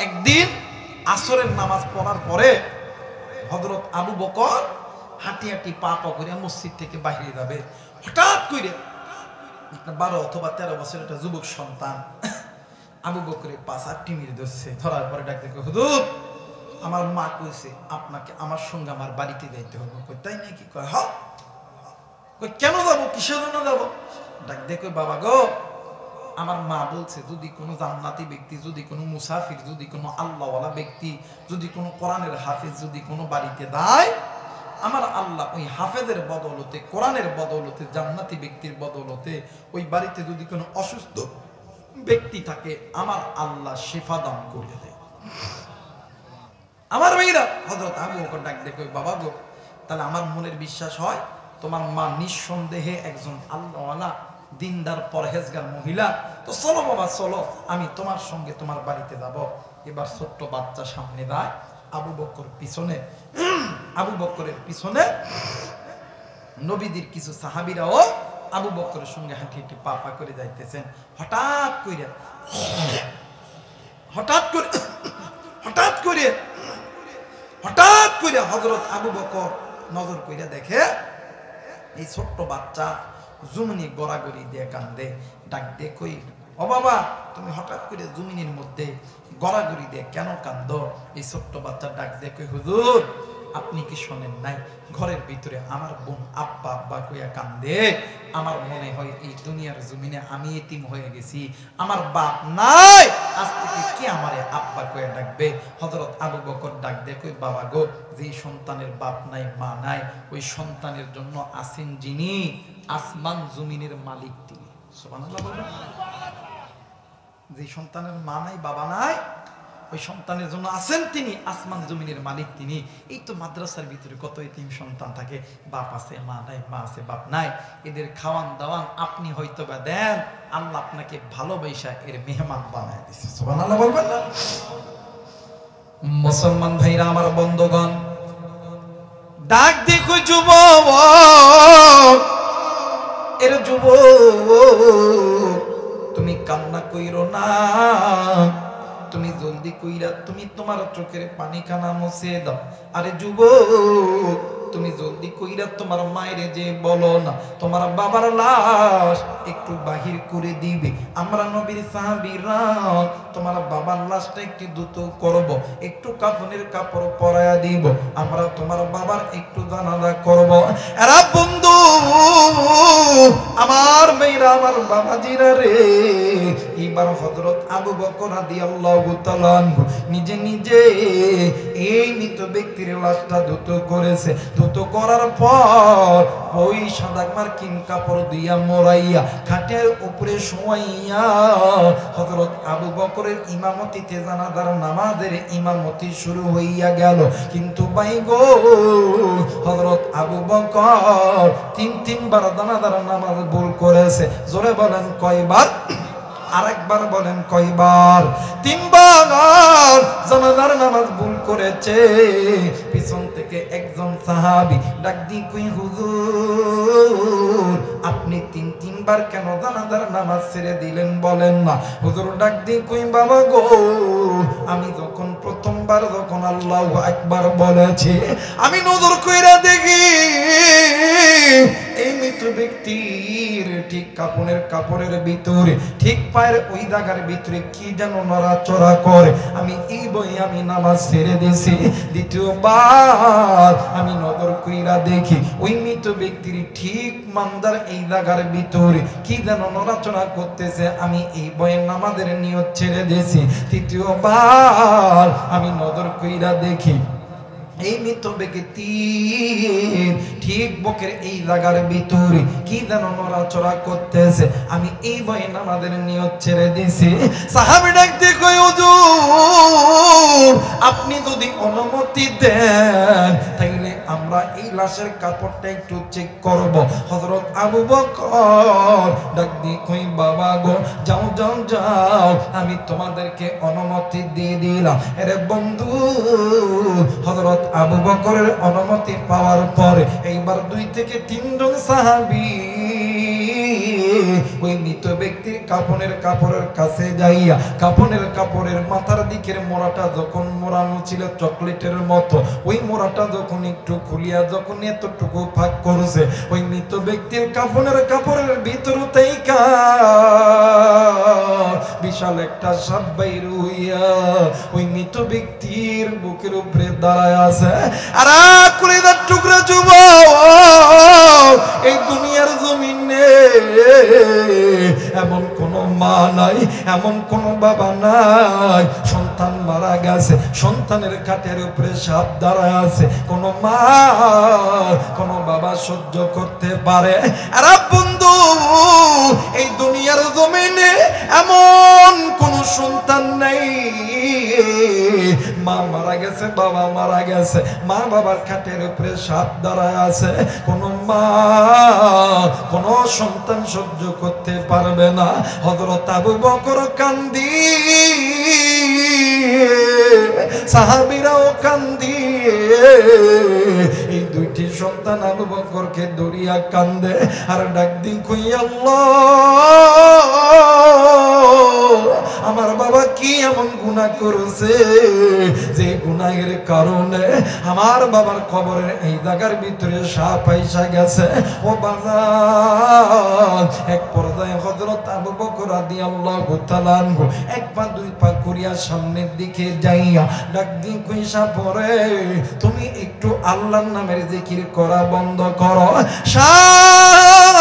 একদিন আসরের নামাজ পড়ার পরে হযরত আবু বকর হাঁটি হাঁটি পা পা করে মসজিদ থেকে বাইরে যাবে। হঠাৎ করে 12 অথবা 13 বছরের একটা যুবক সন্তান আবু বকরের পা চাপটি মেরে ধরছে। ধরার পরে ডাক দেখে, হুজুর আমার মা কইছে আপনাকে আমার সঙ্গে আমার বাড়িতে যাইতে হবে। কই তাই নাকি? কয় হ্যাঁ। কই কেন যাবো, কিসের জন্য যাবো? ডাক দেখে, বাবা গো আমার মা বলছে যদি কোনো জান্নাতি ব্যক্তি, যদি কোনো মুসাফির, যদি কোনো আল্লাহওয়ালা ব্যক্তি, যদি কোনো কোরআনের হাফেজ যদি কোনো বাড়িতে দেয়, আমার আল্লাহ ওই হাফেজের বদৌলতে, কোরআনের বদৌলতে, জান্নাতি ব্যক্তির বদৌলতে ওই বাড়িতে যদি কোনো অসুস্থ ব্যক্তি থাকে আমার আল্লাহ শিফা দান করে দেয়। আমার মেয়েরা হযরত আবু বকর ডাক দেখে, বাবা গো তাহলে আমার মনের বিশ্বাস হয় তোমার মা নিঃসন্দেহে একজন আল্লাহওয়ালা দিনদার পরহেজগার মহিলা। তো চলো বাবা চলো, আমি তোমার সঙ্গে তোমার বাড়িতে যাব। এবার ছোট্ট বাচ্চা সামনে দেয়, আবু বকর পিছনে। আবু বকরের পিছনে নবীদের কিছু সাহাবীরাও আবু বকরের সঙ্গে হাঁটি হাঁটি পা পা করে যাইতেছেন। হঠাৎ করে হযরত আবু বকর নজর কইরা দেখে এই ছোট্ট বাচ্চা জমিনে গড়াগড়ি দিয়ে কান্দে। ডাক দিয়ে কই, ও বাবা তুমি হঠাৎ করে জমিনের মধ্যে গড়াগড়ি দিয়ে কেন কান্দো? এই ছোট্ট বাচ্চা ডাক দিয়ে কই, হুজুর আপনি কি শোনেন নাই ঘরের ভিতরে আমার বোন আব্বা আব্বা কইয়া কান্দে। আমার মনে হয় এই দুনিয়ার জমিনে আমি এতিম হয়ে গেছি, আমার বাপ নাই, আজ থেকে কি আমারে আব্বা কইয়া ডাকবে? হযরত আবু বকর ডাক দিয়ে কই, বাবা গো যে সন্তানের বাপ নাই মা নাই ওই সন্তানের জন্য আছেন যিনি আসমান জমিনের মালিক, তিনি। সুবহানাল্লাহ বলবেন। যে সন্তানের মা নাই বাবা নাই ওই সন্তানের জন্য আছেন তিনি আসমান জমিনের মালিক, তিনি। এই তো মাদ্রাসার ভিতরে কত এতিম সন্তান থাকে, বাপ আছে মা নাই, মা আছে বাপ নাই, এদের খাওয়ান দাওয়ান আপনি হয়তো বা দেন, আল্লাহ আপনাকে ভালোবাসা এর মেহমান বানায় দিয়েছে। সুবহানাল্লাহ বলবেন না? মুসলমান ভাইরা আমার বন্ধুগণ, ডাক দেখো যুবক, এর যুবক তুমি কান্না কইরো না, তুমি জলদি কইরা তুমি তোমার চোখের পানি কানা মুছে দাও। আরে যুবক তুমি জলদি কইরা তোমার মায়ের যে বলো না তোমার বাবার লাশ একটু বাহির করে দিবে। আমরা নবীর সাহাবীরা তোমার বাবার লাশটা একটু দ্রুত করব, একটু কাফনের কাপড় পরায়া দিব, আমরা তোমার বাবার একটু জানাজা করব। এরা বন্ধু আমার মেয়েরা আমার বাবাজিরা রে, এবার হযরত আবু বকর রাদিয়াল্লাহু তাআলা নিজে নিজে এই মৃত ব্যক্তির লাশটা দ্রুত করেছে। দ্রুত করার পর ওই সাদা মার্কিন কাপড় দিয়া মোড়াইয়া খাটের উপরে শোয়াইয়া হযরত আবু বকরের ইমামতিতে জানাজার নামাজের ইমামতি শুরু হইয়া গেল। কিন্তু ভাই গো হযরত আবু বকর তিনবার জানাজার নামাজ ভুল করেছে। জোরে বলেন কয়বার? আরেকবার বলেন কয়বার? 3 বার জানাজার নামাজ ভুল করেছে। পিছন থেকে একজন সাহাবী ডাক দিয়ে কই, হুজুর আপনি 3 বার কেন জানাজার নামাজ ছেড়ে দিলেন বলেন না? হুজুর ডাক দিয়ে কই, বাবা গো আমি যখন প্রথমবার যখন আল্লাহু আকবার বলেছি আমি নজর কইরা দেখি এই মৃত ব্যক্তির ঠিক কাপড়ের ভিতরে ঠিক পায়ের ওই জায়গার ভিতরে কি যেন নড়াচড়া করে। আমি এই বই আমি নামাজ ছেড়ে দিয়েছি। দ্বিতীয়বার আমি নজর কইরা দেখি ওই মৃত ব্যক্তির ঠিক মান্দার এই জায়গার ভিতরে কি যেন নড়াচড়া করতেছে। আমি এই বইয়ের নামাজের নিয়ত ছেড়ে দিয়েছি। তৃতীয়বার আমি নজর কইরা দেখি এই মৃত ব্যক্তি ঠিক বুকের এই জায়গার ভিতরে কি যেন নড়াচড়া করতেছে। আমি এই ভয়ে নামাজের নিয়ত ছেড়ে দিছি। সাহাবী ডাকতে কই, হুজুর আপনি যদি অনুমতি দেন তাইলে আমরা এই লাশের কাপড়টা একটু চেক করব। হযরত আবু বকর ডাক দিয়ে কই, বাবা গো যাও যাও যাও, আমি তোমাদেরকে অনুমতি দিয়ে দিলাম। আরে বন্ধু, হযরত আবু বকরের অনুমতি পাওয়ার পরে এইবার 2 থেকে 3 জন সাহাবী ওই মৃত ব্যক্তির কাপড়ের কাছে যাইয়া কাপড়ের মাথার দিকের মোড়াটা যখন মোড়ানো ছিল চকলেটের মতো, ওই মোড়াটা যখন একটু খুলিয়া যখন এতটুকু ফাঁক করছে, ওই মৃত ব্যক্তির কাপড়ের ভিতর থেকে বিশাল একটা সাপ বাইর হইয়া ওই মৃত ব্যক্তির বুকের উপরে দাঁড়ায় আছে। আর কলিজার টুকরা যুবক, এই দুনিয়ার জমিনে এমন কোন মা নাই, এমন কোন বাবা নাই, সন্তান মারা গেছে, সন্তানের কাটের উপরে সাপ দাঁড়ায় আছে, কোন মা কোন বাবা সহ্য করতে পারে? আর বন্ধু, এই দুনিয়ার জমিনে এমন কোন সন্তান নাই, মা মারা গেছে, বাবা মারা গেছে, মা বাবার খাটের উপরে সাপ দাঁড়ায় আছে, কোন মা কোন সন্তান সহ্য করতে পারবে না। হযরত আবু বকর কান্দি, সাহাবীরাও কান্দি, এই 2টি সন্তান আবু বকরকে দরিয়া কান্দে আর ডাক দি কই, আল্লাহ আমার বাবা কি এমন গুনাহ করেছে যে গুনাহের কারণে আমার বাবার কবরের এই জায়গার ভিতরে সাপ আইসা গেছে। ও বাবা, এক পর্যায়ে হযরত আবু বকর রাদিয়াল্লাহু তাআলা আনহু 1 পা 2 পা করিয়া সামনের দিকে যাইয়া ডাক দিয়ে কইসা পড়ে, তুমি একটু আল্লাহর নামের জিকির করা বন্ধ করো। সাপ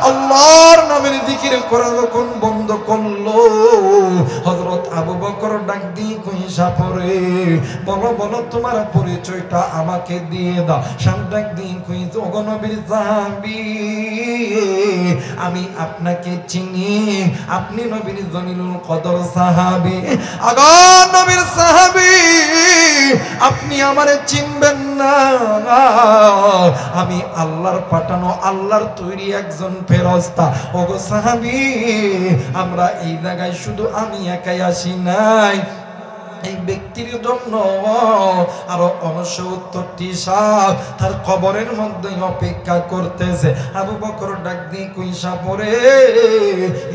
আল্লাহর নামের জিকির করা যখন বন্ধ করলো, হযরত আবু বকর ডাক দিয়ে কইসা পড়ে, বলো বলো তোমার পরিচয়টা আমাকে দিয়ে দাও। সাপ ডাক দিয়ে কই, ওগো নবীর সাহাবী, আমি আপনাকে চিনি, আপনি নবীর জলিলুল কদর সাহাবী। আগো নবীর সাহাবী, আপনি আমারে চিনবেন না, আমি আল্লাহর পাঠানো, আল্লাহর তৈরি একজন ফেরেশতা। ওগো সাহাবী, আমরা এই জায়গায় শুধু আমি একাই আসি নাই, এই ব্যক্তির জন্য আরো 69টি সাপ তার কবরের মধ্যে অপেক্ষা করতেছে। আবু বকর ডাক দিয়ে কইসা পড়ে,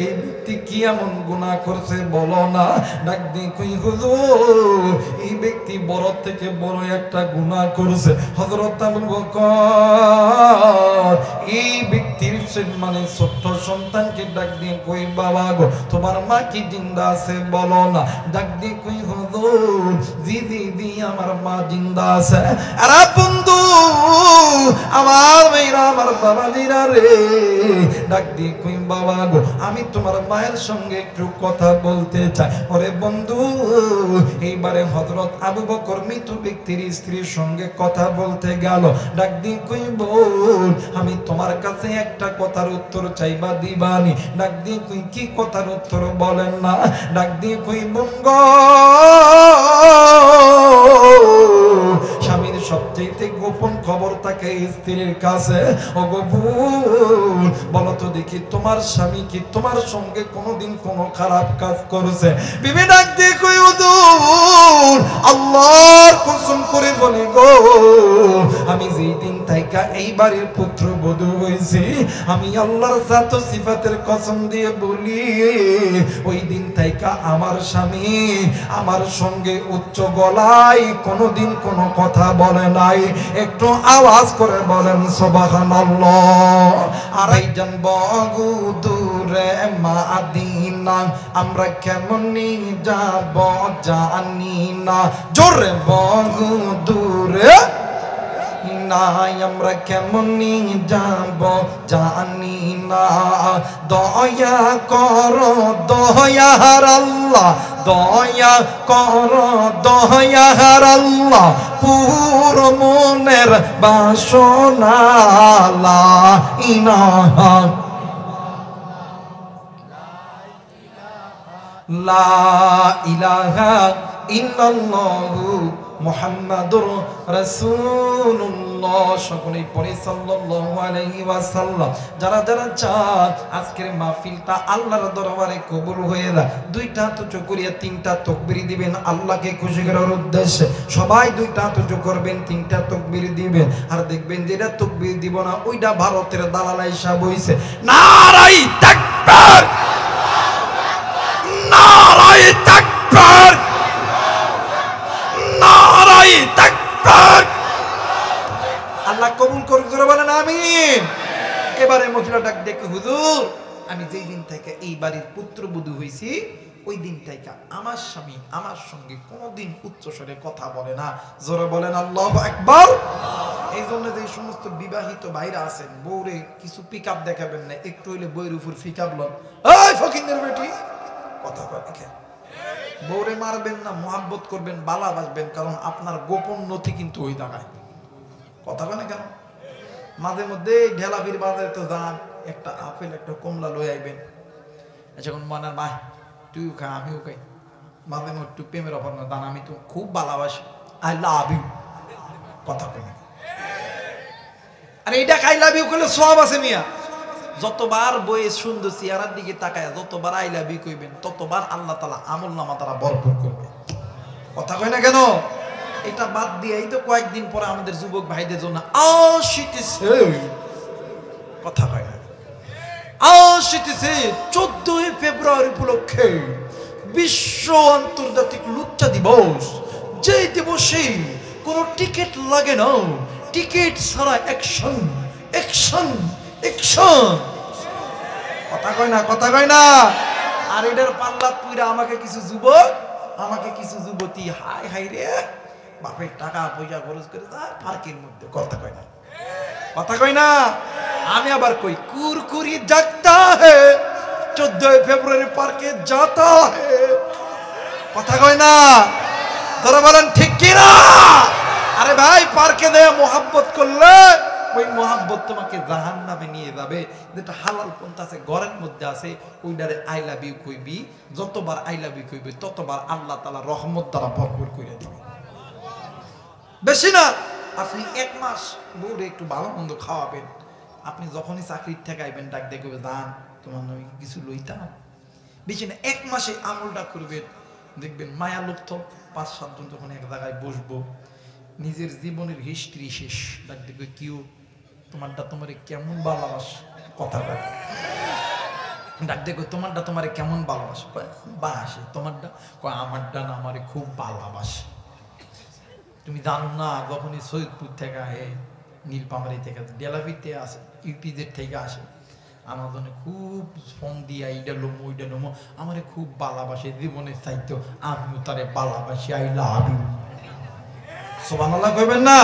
এই ব্যক্তি কি এমন গুনাহ করছে বলো না? ডাক দিয়ে কই, হুজুর এই ব্যক্তি বড় থেকে বড় একটা গুনাহ করছে। হযরত আবু বকর এই ব্যক্তির মানে ছোট্ট সন্তানকে ডাক দিয়ে কই, বাবা গো তোমার মা কি জিন্দা আছে বলো না? ডাক দিয়ে কই, জি জি জি আমার মা জিন্দা আছে। আরে বন্ধু আমার মেয়েরা, আমার বাবা জিরা রে, ডাক দিয়ে কই, বাবা গো আমি তোমার মায়ের সঙ্গে একটু কথা বলতে চাই। ওরে বন্ধু, এইবারে হযরত আবু বকর মৃত ব্যক্তির স্ত্রীর সঙ্গে কথা বলতে গেল। ডাক দিয়ে কই, বোন আমি তোমার কাছে একটা কথার উত্তর চাইবা দিবানি? ডাক দিয়ে কই, কি কথার উত্তর বলেন না? ডাক দিয়ে কই, বোন গো স্বামীর সবচেয়ে গোপন খবর থাকে স্ত্রীর কাছে। ও গো বোন, বলো তো দেখি তোমার স্বামী কি তোমার সঙ্গে কোনোদিন কোনো খারাপ কাজ করেছে? বিবি ডাক দিয়ে কই, হুজুর আল্লাহর কসম করে বলি গো, আমি যেই দিন থেকে এই বাড়ির পুত্রবধূ হয়েছি, আমি আল্লাহর জাত ও সিফাতের কসম দিয়ে বলি, ওই দিন থেকে আমার স্বামী আমার সঙ্গে উচ্চ গলায় কোনোদিন কোনো কথা বলে নাই। একটু আওয়াজ করে বলেন সুবহানাল্লাহ। আর এই জানবো দূরে মাদিনা, আমরা কেমনি যাব জানি না, জোরে বহু দূরে নাই আমরা কেমনি যাব জানি না। দয়া করো দয়ার আল্লাহ, দয়া কর দয়ার আল্লাহ পুর মনের বাসনা লা ইলাহা লা ইলাহা ইল্লাল্লাহু মুহাম্মাদুর রাসূলুল্লাহ। সকলেই পড়ে সাল্লাল্লাহু আলাইহি ওয়াসাল্লাম। যারা যারা চান আজকের মাহফিলটা আল্লাহর দরবারে কবুল হয়ে যায়, দুইটা হাত উঁচু করিয়া তিনটা তাকবীর দিবেন আল্লাহকে খুশি করার উদ্দেশ্যে। সবাই দুইটা হাত উঁচু করবেন, তিনটা তাকবীর দিবেন। আর দেখবেন যেটা তাকবীর দিব না ওইটা ভারতের দালাল আইসা বইছে নারায়ে তাকবীর, নারায়ে তাকবীর, নারায়ে তাকবীর। আল্লাহ কবুল করুক, জোরে বলেন আমিন। এবারে মহিলা ডাক দেখে, হুজুর আমি যেই দিন থেকে এই বাড়ির পুত্রবধূ হইছি ওই দিন থেকে আমার স্বামী আমার সঙ্গে কোনোদিন উচ্চস্বরে কথা বলে না। জোরে বলেন আল্লাহু আকবার। এই জন্য যে সমস্ত বিবাহিত ভাইরা আছেন বউরে কিছু পিকআপ দেখাবেন না, একটু হইলে বইয়ের উপর পিকআপ লন। এই ফকিনের বেটি কথা কয় দেখেন, বউরে মারবেন না, মোহাব্বত করবেন, ভালোবাসবেন, কারণ আপনার গোপন নথি কিন্তু ওই জায়গায়। কথা বলে কেন? মাঝে মধ্যে ঢেলাফির বাজারে তো যান, একটা আপেল একটা কমলা লই আইবেন, যখন মনার মা তুইও খা আমিও খাই, মাঝে মধ্যে একটু প্রেমের অফার না দান, আমি তো খুব ভালোবাসি, আই লাভ ইউ। কথা কই আরে এটা আই লাভ ইউ করলে সব আছে মিয়া। যতবার বইয়ে সুন্দর চেহারার দিকে তাকায় যতবার আই লাভ ইউ কইবেন ততবার আল্লাহ তাআলা আমল নামা তারা ভরপুর করবে। কথা কয় না কেন? এটা বাদ দিয়ে এই তো কয়েকদিন পরে আমাদের যুবক ভাইদের জন্য আসিতেছে, কথা কয় না, আসিতেছে 14 ফেব্রুয়ারি উপলক্ষে বিশ্ব আন্তর্জাতিক লুচ্চা দিবস। যে দিবসে কোনো টিকিট লাগে না, টিকিট ছাড়া অ্যাকশন অ্যাকশন অ্যাকশন। কথা কয় না, কথা কয় না। আর এটার পাল্লা পুইরা আমাকে কিছু যুবক, আমাকে কিছু যুবতী হাই হাই রে বাপের টাকা পয়সা খরচ করে যা পার্কের মধ্যে। কথা কয় না, কথা কয় না। আমি আবার কই কুরকুরি জাগতা হে 14 ফেব্রুয়ারি পার্কে যাতা হে। কথা কয় না, তোরা বলেন ঠিক কি না? আরে ভাই পার্কে দেয়া মোহাব্বত করলে ওই মোহাব্বত তোমাকে জাহান্নামে নিয়ে যাবে। যেটা হালাল পন্থা আছে ঘরের মধ্যে আছে ওইটারে আই লাভ ইউ কইবি, যতবার আই লাভ ইউ কইবি ততবার আল্লাহ তাআলা রহমত দ্বারা ভরপুর করে দিবে। বেশি না, আপনি 1 মাস বউরে একটু ভালো মন্দ খাওয়াবেন। আপনি যখনই চাকরির থেকে আইবেন ডাক দেখবে দান তোমার নয় কিছু লইতাম, বেশি না 1 মাসে আমলটা করবেন, দেখবেন মায়া লোক তো 5-7 জন যখন এক জায়গায় বসবো, নিজের জীবনের হিস্ট্রি শেষ, ডাক দেখবে কিউ তোমারটা তোমারে কেমন ভালোবাসে। কথা বলে ডাক দেখো তোমারটা তোমারে কেমন ভালোবাসে, বাসে তোমারটা কয় আমারটা না আমারে খুব ভালোবাসে। তুমি জানো না যখনই সৈয়দপুর থেকে আহে, নীলপামারি থেকে ডেলাভিতে আসে, ইউপিজেড থেকে আসে, আমার জন্য খুব ফোন দিয়া এইটা লোমো ওইটা লোমো, আমারে খুব ভালোবাসে, জীবনের চাইতো আমিও তারে ভালোবাসি, আই লাভ ইউ। সুবহানাল্লাহ কইবেন না?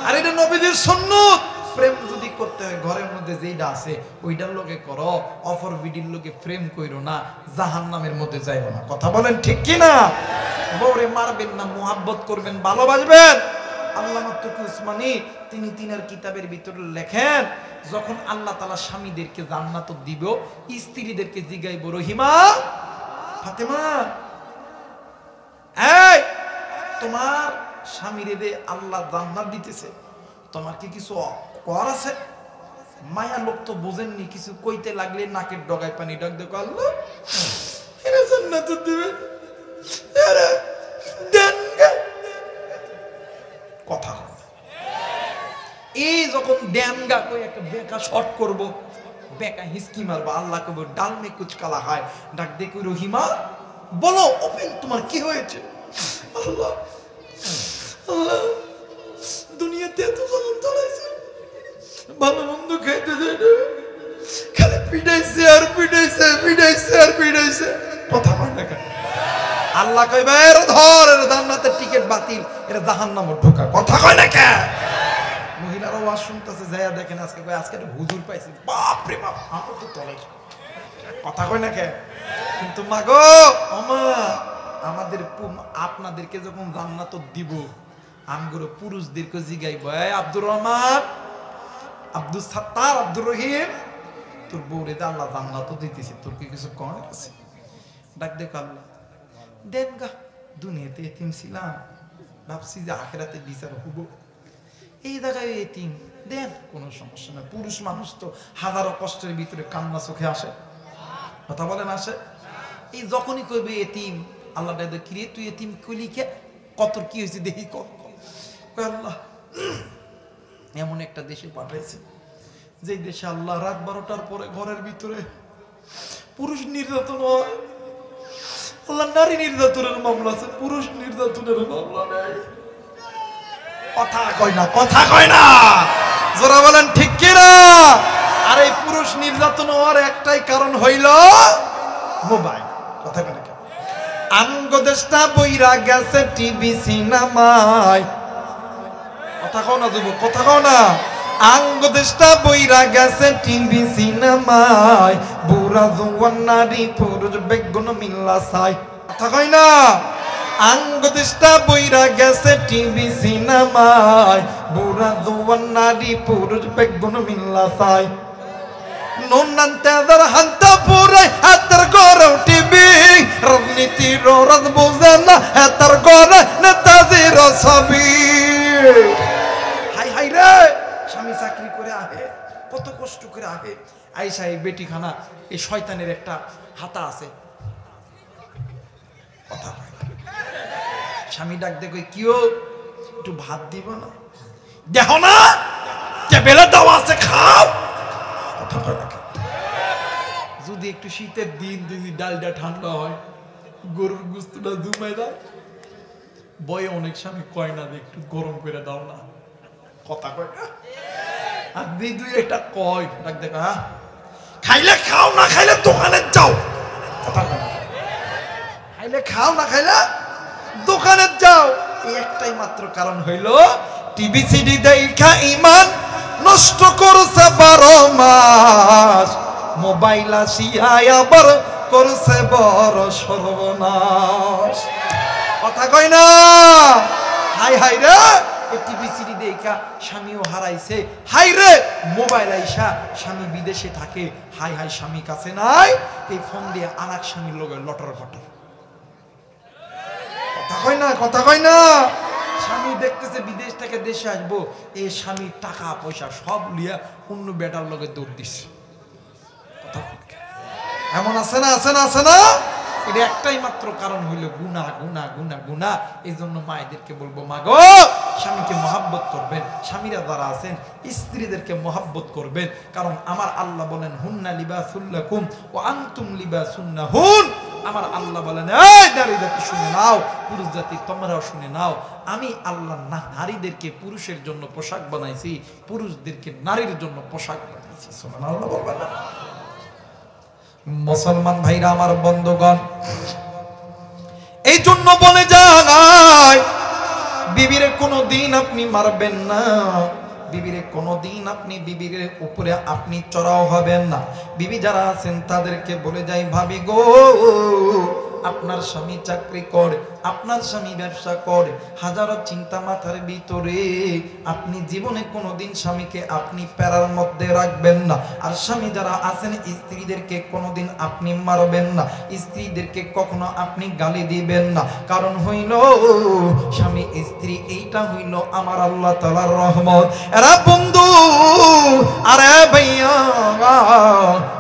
আর এটা নবীদের সুন্নাত। প্রেম যদি করতে হয় ঘরের মধ্যে যেইটা আছে ওইটার লোকে করো, অফর ভিডির লোকে প্রেম কইরো না, জাহান্নামের মধ্যে যাইও না। কথা বলেন ঠিক কি না? বউরে মারবেন না, মোহাব্বত করবেন, ভালোবাসবেন। আল্লামা তকি উসমানী তিনি তিনার কিতাবের ভিতরে লেখেন, যখন আল্লাহ তাআলা স্বামীদেরকে জান্নাত দিব, স্ত্রীদেরকে জিগাইব রহিমা ফাতেমা এই তোমার স্বামীরে দে আল্লাহ জান্নাত দিতেছে, তোমার কি কিছু কর আছে? মায়া লোক তো বোঝেননি, কিছু কইতে লাগলে নাকের ডগায় পানি ডাক দেখো আল্লাহ এরা জান্নাত দিবে, এরা দেন কথা। এই যখন ড্যামগা কই একটা বেকা শট করব, বেকা হিসকি মারবো, আল্লাহ কব ডাল মে কুচ কালা হয়, ডাক দেখো রহিমা বলো ওপেন তোমার কি হয়েছে? আল্লাহ আল্লাহ দুনিয়াতে এত জলম চালাইছে, ভালো মন্দ খাইতে দেয় না, খালি পিটাইছে আর পিটাইছে, পিটাইছে আর পিটাইছে। কথা কয় না কেন? আল্লাহ কইবে এর ধর, এর জান্নাতের টিকিট বাতিল, এর জাহান্নামে ঢোকা। কথা কয় না কেন? মহিলারা ওয়াজ শুনতেছে, যায়া দেখেন আজকে কয় আজকে একটা হুজুর পাইছি, বাপ রে বাপ, আমার তো তলে কথা কয় না কে? কিন্তু মা গো ওমা আমাদের আপনাদেরকে যখন জান্নাত দিব আমগুলো পুরুষদেরকে জিগাইব, এই আব্দুর রহমান, আব্দুল সাত্তার, আব্দুর রহিম, তোর বউরে আল্লাহ জান্নাত দিতেছে, তোর কি কিছু করার আছে? ডাক দেখ আল্লাহ দেন গা, দুনিয়াতে এতিম ছিলাম, ভাবছি যে আখেরাতে বিচার হব, এই জায়গায় এতিম দেন, কোনো সমস্যা না। পুরুষ মানুষ তো হাজারো কষ্টের ভিতরে কান্না চোখে আসে, কথা বলেন আসে। এই যখনই কইবে এতিম, আল্লাহ কিরে তুই এতিম কইলি কে, কত কি হয়েছে দেখি কর। আল্লাহ এমন একটা দেশে পাঠাইছে যে দেশে আল্লাহ রাত 12টার পরে ঘরের ভিতরে পুরুষ নির্যাতন হয়। আল্লাহ নারী নির্যাতনের মামলা আছে, পুরুষ নির্যাতনের মামলা নেই। কথা কয় না, কথা কয় না, জোরা বলেন ঠিক কিনা? আর এই পুরুষ নির্যাতন হওয়ার একটাই কারণ হইল মোবাইল। কথা কয় না? আঙ্গদেশটা বইরা গেছে টিভি সিনেমায়। কথা কও না যুবক, কথা কও না। আঙ্গদেশটা বইরা গেছে টিভি সিনেমায়, বুড়া জওয়ান নারী পুরুষ বেগুন মিল্লা চাই। কথা কয় না? আঙ্গদেশটা বইরা গেছে টিভি সিনেমায়, বুড়া জওয়ান নারী পুরুষ বেগুন মিল্লা চাই। নুনান তেজার হান্তা পুরাই হাতের গড়ে টিভি, রাজনীতির রাজ বোঝে না হাতের গড়ে নেতাজির ছবি। হাই হাই রে, স্বামী চাকরি করে আহে, কত কষ্ট করে আহে, আইসা এই বেটি খানা, এই শয়তানের একটা হাতা আছে। কথা স্বামী ডাক দেখো, কিও একটু ভাত দিব না? দেখো না টেবিলে দেওয়া আছে, খাও। কথা কয় না? যদি একটু শীতের দিন যদি ডালটা ঠান্ডা হয়, গরুর গোস্তটা জুমাই দাও, বয়ে অনেক স্বামী কয় না যে একটু গরম করে দাও না। কথা কয় না? আর দুই একটা কয়, ডাক দেখো, হ্যাঁ খাইলে খাও, না খাইলে দোকানে যাও। কথা কয় না? খাইলে খাও, না খাইলে দোকানে যাও। এই একটাই মাত্র কারণ হইল টিভি সিডি দেখা ইমান নষ্ট করছে 12 মাস, মোবাইল আসিয়া আবার করছে বড় সর্বনাশ। কথা কয় না? হাই হাই রে, টিভি সিডি দেখা স্বামীও হারাইছে, হাই রে মোবাইল আইসা স্বামী বিদেশে থাকে, হাই হাই স্বামী কাছে নাই, এই ফোন দিয়ে আর এক স্বামীর লোক লটর পটর। কথা কয় না? কথা কয় না? স্বামী দেখতেছে বিদেশ থেকে দেশে আসবো, এই স্বামী টাকা পয়সা সব লিয়া অন্য বেটার লগে দৌড় দিচ্ছে। এমন আছে না? আছে না? আছে না? এটা একটাই মাত্র কারণ হইল গুনাহ, গুনাহ, গুনাহ, গুনাহ। এই জন্য মায়েদেরকে বলবো, মা গো স্বামীকে মহাব্বত করবেন, স্বামীরা যারা আছেন স্ত্রীদেরকে মহাব্বত করবেন। কারণ আমার আল্লাহ বলেন, হুন্না লিবাসুল লাকুম ওয়া আনতুম লিবাসুন লাহুন। আমার আল্লাহ বলেন, এই নারী জাতি শুনে নাও, পুরুষ জাতি তোমরাও শুনে নাও, আমি আল্লাহ নারীদেরকে পুরুষের জন্য পোশাক বানাইছি, পুরুষদেরকে নারীর জন্য পোশাক বানাইছি। সুবহানাল্লাহ বলবেন না? মুসলমান ভাইরা আমার, বন্ধুগণ, এই জন্য বলে যায় বিবিরে কোনদিন আপনি মারবেন না, বিবিরে কোনদিন আপনি বিবির উপরে আপনি চড়াও হবেন না। বিবি যারা আছেন তাদেরকে বলে যাই, ভাবি গো আপনার স্বামী চাকরি করে, আপনার স্বামী ব্যবসা করে, হাজারো চিন্তা মাথার ভিতরে, আপনি জীবনে কোনোদিন স্বামীকে আপনি প্যারার মধ্যে রাখবেন না। আর স্বামী যারা আছেন স্ত্রীদেরকে কোনোদিন আপনি মারবেন না, স্ত্রীদেরকে কখনো আপনি গালি দিবেন না। কারণ হইল স্বামী স্ত্রী, এইটা হইল আমার আল্লাহ তাআলার রহমত। এরা বন্ধু, আরে ভাইয়া,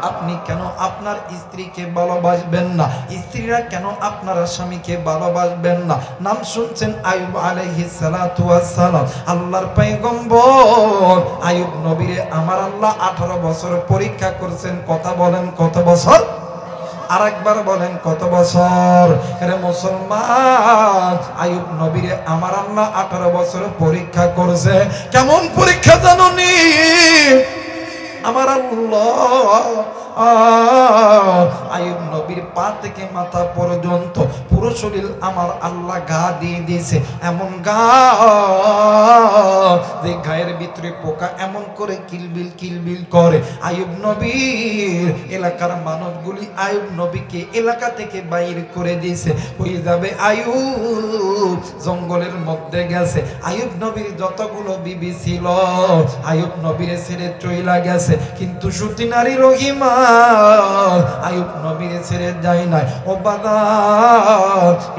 আপনি কেন আপনার স্ত্রীকে ভালোবাসবেন না? স্ত্রীরা কেন আপনার স্বামীকে ভালোবাসবেন না? নাম শুনছেন আইয়ুব আলাইহিস সালাতু ওয়াস সালাম, আল্লাহর পয়গম্বর আইয়ুব নবীরে আমার আল্লাহ 18 বছর পরীক্ষা করেছেন। কথা বলেন কত বছর? আরেকবার বলেন কত বছর? আরে মুসলমান, আইয়ুব নবীরে আমার আল্লাহ 18 বছর পরীক্ষা করেছে। কেমন পরীক্ষা জানোনি? আমার আল্লাহ আইয়ুব নবীর পা থেকে মাথা পর্যন্ত পুরো শরীর আমার আল্লাহ ঘা দিয়ে দিয়েছে। এমন ঘা যে গায়ের ভিতরে পোকা এমন করে কিলবিল কিলবিল করে। আইয়ুব নবীর এলাকার মানুষগুলি আইয়ুব নবীকে এলাকা থেকে বাইর করে দিয়েছে। কই যাবে আইয়ুব? জঙ্গলের মধ্যে গেছে। আইয়ুব নবীর যতগুলো বিবি ছিল আইয়ুব নবীর ছেড়ে চইলা গেছে, কিন্তু সতী নারী রহিমা আইয়ুব নবীর ছেড়ে যায় নাই। ও বাবা,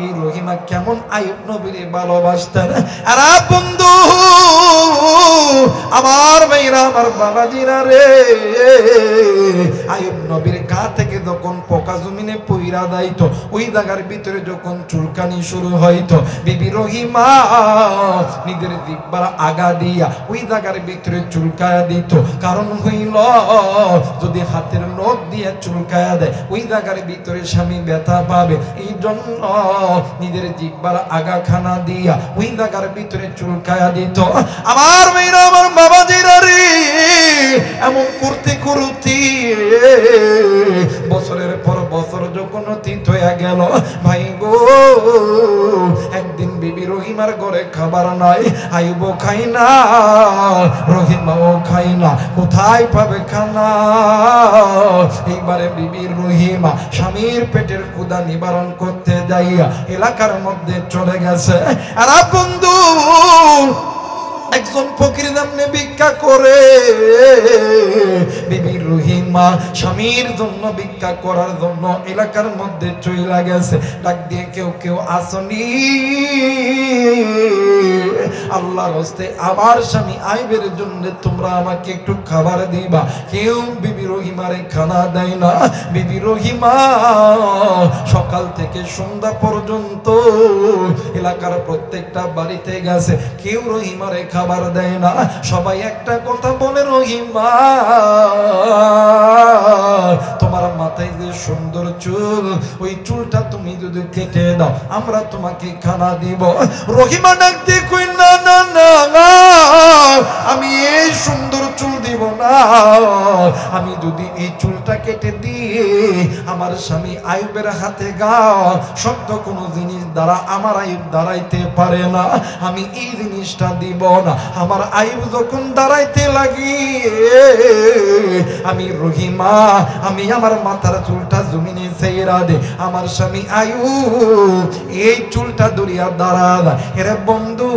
এই রহিমা কেমন আইয়ুব নবীর ভালোবাসতেন। আর বন্ধু আমার ভাইরা, আমার বাবাজিরা রে, আইয়ুব নবীর গা থেকে যখন পোকা জমিনে পইরা যাইতো, ওই জায়গার ভিতরে যখন চুলকানি শুরু হইতো, বিবি রহিমা নিজের জিহ্বার আগা দিয়া ওই জায়গার ভিতরে চুলকায়া দিত। কারণ হইল যদি হাতের নখ দিয়ে চুলকায়া দেয় ওই জায়গার ভিতরে স্বামী ব্যথা পাবে, এই জন্য নিজের জিহ্বার আগা খানা দিয়া ওই জায়গার ভিতরে চুলকায়া দিত। আমার মেয়েরা, আমার বাবাজিরা রে, এমন করতে করতে বছরের পর বছর যখন অতীত হয়ে গেল, ভাই গো, একদিন বিবি রহিমার ঘরে খাবার নাই, আইয়ুবও খাই না, রহিমাও খাই না, কোথায় পাবে খানা? এইবারে বিবি রহিমা স্বামীর পেটের ক্ষুধা নিবারণ করতে যাইয়া এলাকার মধ্যে চলে গেছে। আর বন্ধু, একজন ফকির নামে ভিক্ষা করে। বিবি রহিমা স্বামীর জন্য ভিক্ষা করার জন্য এলাকার মধ্যে চইলা গেছে। ডাক দিয়ে, কেউ কেউ আসনি, আল্লাহর হস্তে আমার স্বামী আইবের জন্য তোমরা আমাকে একটু খাবার দিবা। কেউ বিবি রহিমারে খানা দেয় না। বিবি রহিমা সকাল থেকে সন্ধ্যা পর্যন্ত এলাকার প্রত্যেকটা বাড়িতে গেছে, কেউ রহিমারে খাবার দেয় না। সবাই একটা কথা বলে, রহিমা, তোমার মাথায় যে সুন্দর চুল, ওই চুলটা তুমি যদি কেটে দাও আমরা তোমাকে খানা দিব। রহিমা ডাক দিয়ে কই, না না না, আমি এই সুন্দর চুল দিব না। আমি যদি এই চুলটা কেটে দিয়ে আমার স্বামী আইয়ুবের হাতে গাও, শক্ত কোনো জিনিস দ্বারা আমার আইয়ুব দাঁড়াইতে পারে না, আমি এই জিনিসটা দিব না। আমার আইয়ুব যখন দাঁড়াইতে লাগি, আমি রহিমা, আমি আমার মাথার চুলটা জমিনে ছেড়া দে, আমার স্বামী আইয়ুব এই চুলটা ধরিয়া দাঁড়ায়। এরে বন্ধু,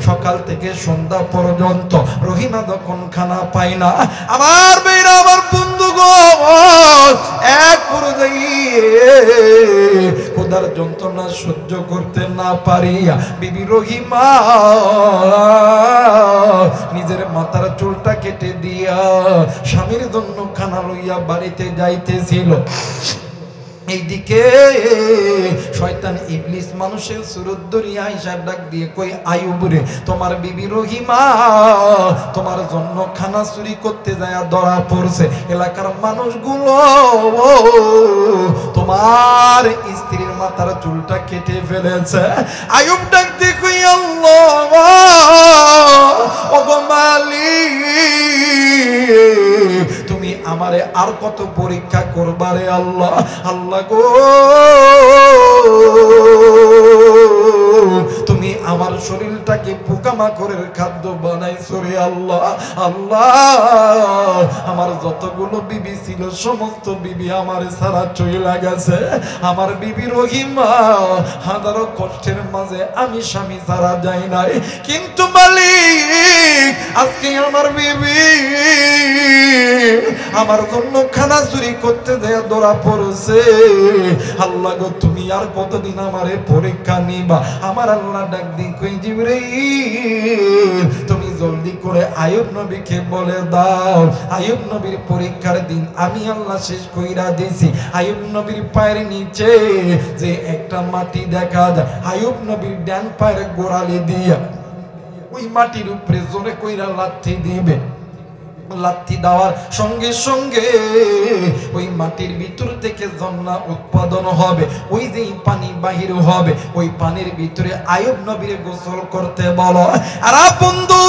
সকাল থেকে সন্ধ্যা পর্যন্ত রহিমা যখন খানা পায় না, আমার বেরা, আমার বন্ধু গো, এক পর্যায়ে ক্ষুধার যন্ত্রণা সহ্য করতে না পারিয়া বিবি রহিমা নিজের মাথার চুলটা কেটে দিয়া স্বামীর জন্য খানা লইয়া বাড়িতে যাইতেছিল। এইদিকে শয়তান ইবলিস মানুষের সুরত ধরিয়া হিসাব ডাক দিয়ে কই, আইয়ুব রে, তোমার বিবি রহিমা তোমার জন্য খানা চুরি করতে যায় ধরা পড়ছে। এলাকার মানুষগুলো তোমার স্ত্রীর মাথার চুলটা কেটে ফেলেছে। আইয়ুব ডাক দিয়ে কই, আল্লাহ, ওগো মালিক, তুমি আমারে আর কত পরীক্ষা করবারে আল্লাহ। আল্লাহ গো, তুমি আমার শরীরটাকে পোকামাকড়ের খাদ্য বানাইছো রে আল্লাহ। আল্লাহ, আমার যতগুলো বিবি ছিল সমস্ত বিবি আমার সারা চইলা গেছে। আমার বিবি রহিমা হাজারো কষ্টের মাঝে আমি স্বামী সারা যাই নাই, কিন্তু মালিক আজকে আমার বিবি আমার জন্য খানা চুরি করতে দেয়া ধরা পড়ছে। আল্লাহ গো, তুমি আর কতদিন আমারে পরীক্ষা নিবা? আমার আল্লাহ ডাক দি কই, জিবরাইল, তুমি জলদি করে আইয়ুব নবীকে বলে দাও আইয়ুব নবীর পরীক্ষার দিন আমি আল্লাহ শেষ কইরা দিছি। আইয়ুব নবীর পায়ের নিচে যে একটা মাটি দেখা যায়, আইয়ুব নবীর ডান পায়ের গোড়ালি দিয়া ওই মাটির উপরে জোরে কইরা লাথি দিবে। লাথি দেওয়ার সঙ্গে সঙ্গে ওই মাটির ভিতর থেকে ঝর্ণা উৎপাদন হবে, ওই যে পানি বাহির হবে, ওই পানির ভিতরে আইয়ুব নবীর গোসল করতে বলো। আর বন্ধু,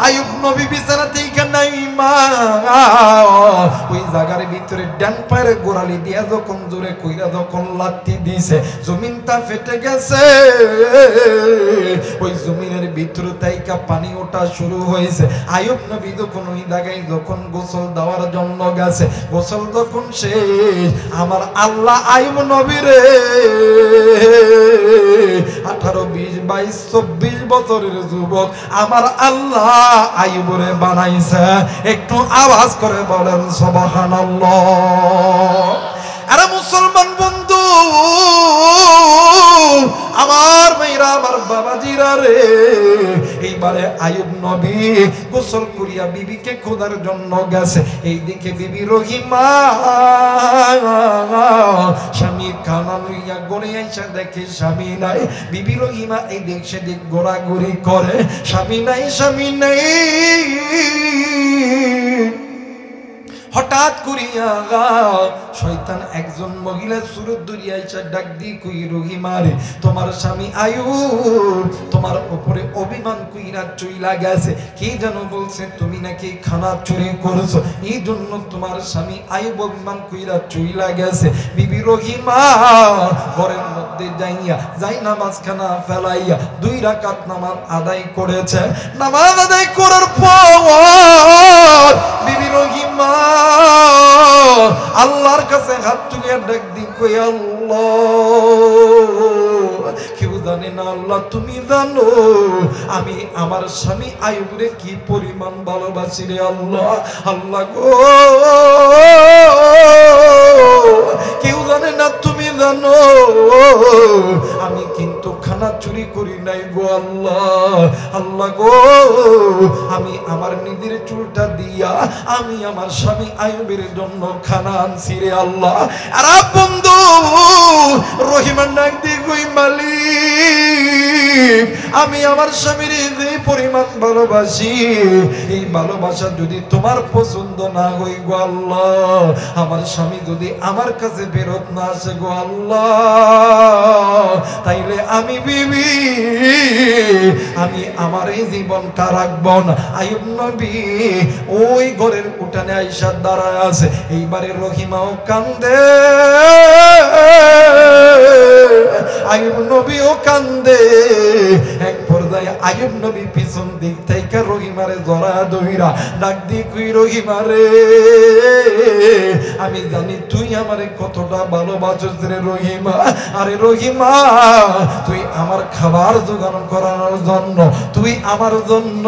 আইয়ুব নবী বিছানা থেকে নাইমা ওই জায়গার ভিতরে ডান পায়ের গোড়ালি দিয়া যখন জোরে কইরা যখন লাথি দিছে জমিনটা ফেটে গেছে ওই জমিনের ভিতরে তাইকা পানি ওঠা শুরু হয়েছে আইয়ুব নবী যখন ওই জায়গায় যখন গোসল দেওয়ার জন্য গেছে গোসল যখন শেষ আমার আল্লাহ আইয়ুব নবীরে 18 20 22 24 বছরের যুবক আমার আল্লাহ আইয়ুবরে বানাইছে একটু আওয়াজ করে বলেন সুবহানাল্লাহ আরে মুসলমান বন্ধু আমার মেয়েরা আমার বাবাজিরা রে এইবারে আইয়ুব নবী গোসল করিয়া বিবিকে খোদার জন্য গেছে এইদিকে বিবি রহিমা স্বামীর খানা লইয়া গড়ে আইসা দেখে স্বামী নাই বিবি রহিমা এই দিক সেদিক ঘোরাঘুরি করে স্বামী নাই হঠাৎ করিয়া শয়তান একজন মহিলা সুরত ধরিয়া আইসা ডাক দি কই রহিমারে তোমার স্বামী আইয়ুব তোমার উপরে অভিমান কইরা চইলা গেছে কি জানো বলছে তুমি নাকি খানা চুরি করেছো এই জন্য তোমার স্বামী আইয়ুব অভিমান কইরা চইলা গেছে বিবি রহিমা ঘরের মধ্যে যাই নামাজ খানা ফেলাইয়া 2 রাকাত নামাজ আদায় করেছে নামাজ আদায় করার পর বিবি রহিমা আল্লাহর কাছে হাত তুলিয়া ডাক দি কই আল্লাহ কেউ জানে না আল্লাহ তুমি জানো আমি আমার স্বামী আইয়ুবরে কি পরিমাণ ভালোবাসি রে আল্লাহ আল্লাহ গো কেউ জানে না তুমি জানো আমি কিন্তু খানা চুরি করি নাই গো আল্লাহ আল্লাহ গো আমি আমার নিজের চুলটা দিয়া আমি আমার স্বামী আইয়ুবের জন্য খানা আনছি রে আল্লাহ আর বন্ধু রহিমান ডাক দি কই মালিক আমি আমার স্বামীর যে পরিমাণ ভালোবাসি এই ভালোবাসা যদি তোমার পছন্দ না হয় গো আল্লাহ আমার স্বামী যদি আমার কাছে ফেরত না আসে গো আল্লাহ তাইলে আমি বিবি আমি আমার এই জীবনটা রাখব না আইয়ুব নবী ওই ঘরের উঠানে আইসা দাঁড়ায় আছে এইবারে রহিমাও কান্দে আইয়ুব নবীও কান্দে এক পর্যায়ে আইয়ুব নবী পিছন দিক থেকে রহিমারে জড়া ধইরা ডাক দি কই রহিমারে আমি জানি তুই আমারে কতটা ভালোবাসিস রে রহিমা আরে রহিমা তুই আমার খাবার জোগাড় করানোর জন্য তুই আমার জন্য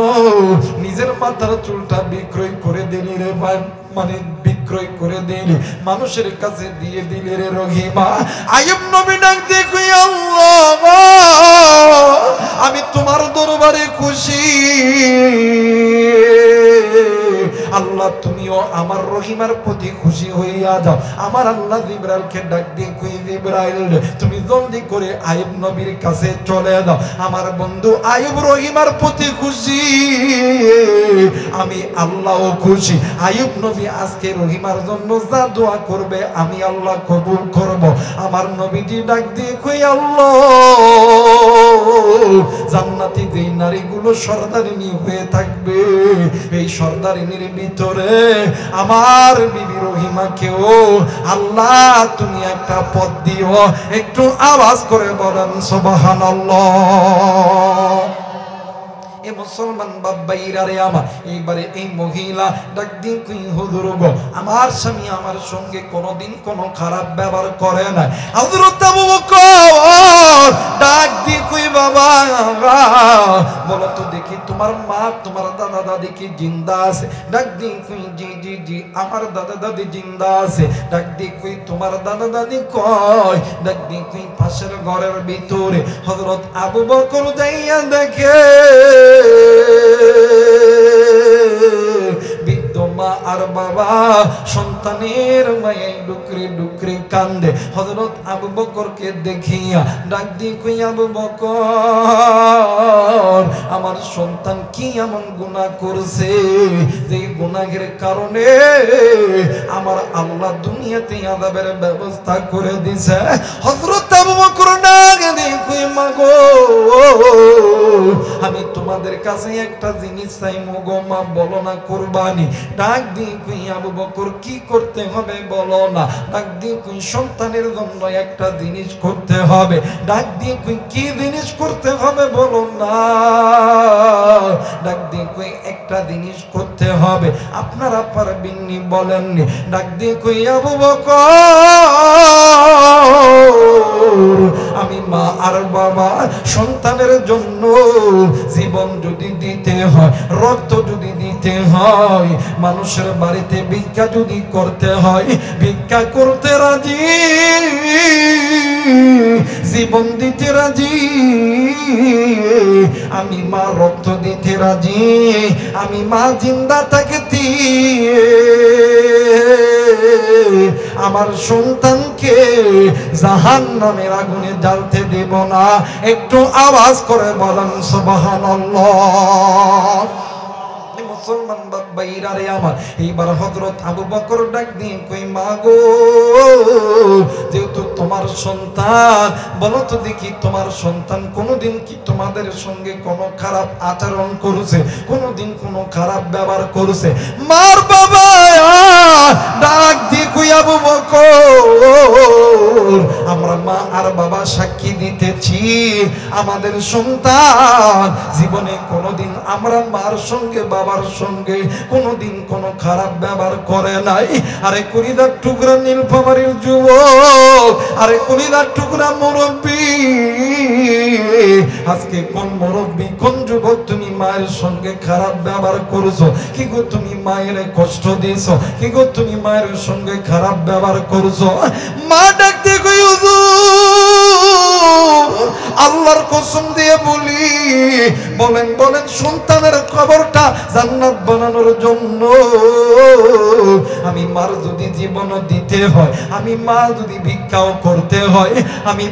নিজের মাথার চুলটা বিক্রয় করে দিলি রে ভাই মানে বিক্রয় করে দিলি মানুষের কাছে দিয়ে দিলি রে রহিমা আইয়ুব নবী ডাক দিয়ে কই আল্লাহ আমি তোমার দরবারে খুশি আল্লাহ তুমিও আমার রহিমার প্রতি খুশি হইয়া যাও আমার আল্লাহ জিবরাইলকে ডাক দিয়ে কই জিবরাইল তুমি জলদি করে আইয়ুব নবীর কাছে চলে যাও আমার বন্ধু আইয়ুব রহিমার প্রতি খুশি আমি আল্লাহও খুশি আইয়ুব নবী আজকে রহিমার জন্য যা দোয়া করবে আমি আল্লাহ কবুল করব আমার নবীজি ডাক দিয়ে কই আল্লাহ জান্নাতি যেই নারীগুলো সর্দারিনী হয়ে থাকবে এই সর্দারিনীর ভিতরে আমার বিবি রহিমাকেও আল্লাহ তুমি একটা পদ দিও একটু আওয়াজ করে বলেন সুবহানাল্লাহ এ মুসলমান বাবাইরা রে আমার এইবারে এই মহিলা ডাক দি কই হুজুর গো আমার স্বামী আমার সঙ্গে কোনোদিন কোনো খারাপ ব্যবহার করে না হযরত আবু বকর ডাক দি কই বাবা বলো তো দেখি তোমার মা তোমার দাদা দাদি কি জিন্দা আছে ডাক দি কই জি জি জি আমার দাদা দাদি জিন্দা আছে ডাক দি কই তোমার দাদা দাদি কয় ডাক দি কই পাশের ঘরের ভিতরে হযরত আবু বকর যাইয়া দেখে বৃদ্ধ মা আর বাবা সন্তানের মায়ে ডুকরে ডুকরে কান্দে হযরত আবু বকরকে দেখিয়া ডাক দিয়ে কই আবু বকর আমার সন্তান কি এমন গুনাহ করছে যে গুনাহের কারণে আমার আল্লাহ দুনিয়াতে আযাবের ব্যবস্থা করে দিয়েছে হযরত আবু বকর ডাক দিয়ে কই মাগো আমি তোমাদের কাছে একটা জিনিস চাই মগো মা বলো না কুরবানি ডাক দিয়ে কই আবু বকর কি করতে হবে বলো না। ডাক দিয়ে কই সন্তানের জন্য একটা জিনিস করতে হবে। ডাক দিয়ে কই কি জিনিস করতে হবে বলো না। ডাক দিয়ে কই একটা জিনিস করতে হবে, আপনারা পারবেননি বলেননি। ডাক দিয়ে কই আবু বকর, আমি মা আর বাবা সন্তানের জন্য জীবন যদি দিতে হয়, রক্ত যদি দিতে হয়, মানুষের বাড়িতে ভিক্ষা যদি করতে হয়, ভিক্ষা করতে রাজি, জীবন দিতে রাজি। আমি মা রক্ত দিতে রাজি, আমি মা জিন্দা থাকতে আমার সন্তানকে জাহান্নামের আগুনে জ্বালতে দেব না। একটু আওয়াজ করে বলেন সুবহানাল্লাহ। মুসলমান ভাইরা রে আমার, এইবার হযরত আবু বকর ডাক দিয়ে কই মা গো, যেহেতু তোমার সন্তান, বলো তো দেখি তোমার সন্তান কোনোদিন কি তোমাদের সঙ্গে কোনো খারাপ আচরণ করেছে, কোনোদিন কোনো খারাপ ব্যবহার করেছে? মার বাবা ডাক দিয়ে কই আবু বকর, আমরা মা আর বাবা সাক্ষী দিতেছি আমাদের সন্তান জীবনে কোনোদিন আমরা মার সঙ্গে বাবার সঙ্গে কোনোদিন কোনো খারাপ ব্যবহার করে নাই। আরে কলিজার টুকরা নীলফামারীর যুবক, আরে কলিজার টুকরা মুরব্বী, আজকে কোন মুরব্বী কোন যুবক তুমি মায়ের সঙ্গে খারাপ ব্যবহার করেছো? কি গো তুমি মায়ের কষ্ট দিয়েছো? কি গো তুমি মায়ের সঙ্গে খারাপ ব্যবহার করেছো? মা ডাকতে কই হুজুর, আল্লাহর কসম দিয়ে বলি, বলেন বলেন সন্তানের কবরটা জান্নাত বানানোর জন্য আমি মার যদি জীবন দিতে হয়, আমি মা যদি ভিক্ষাও করতে হয়, আমি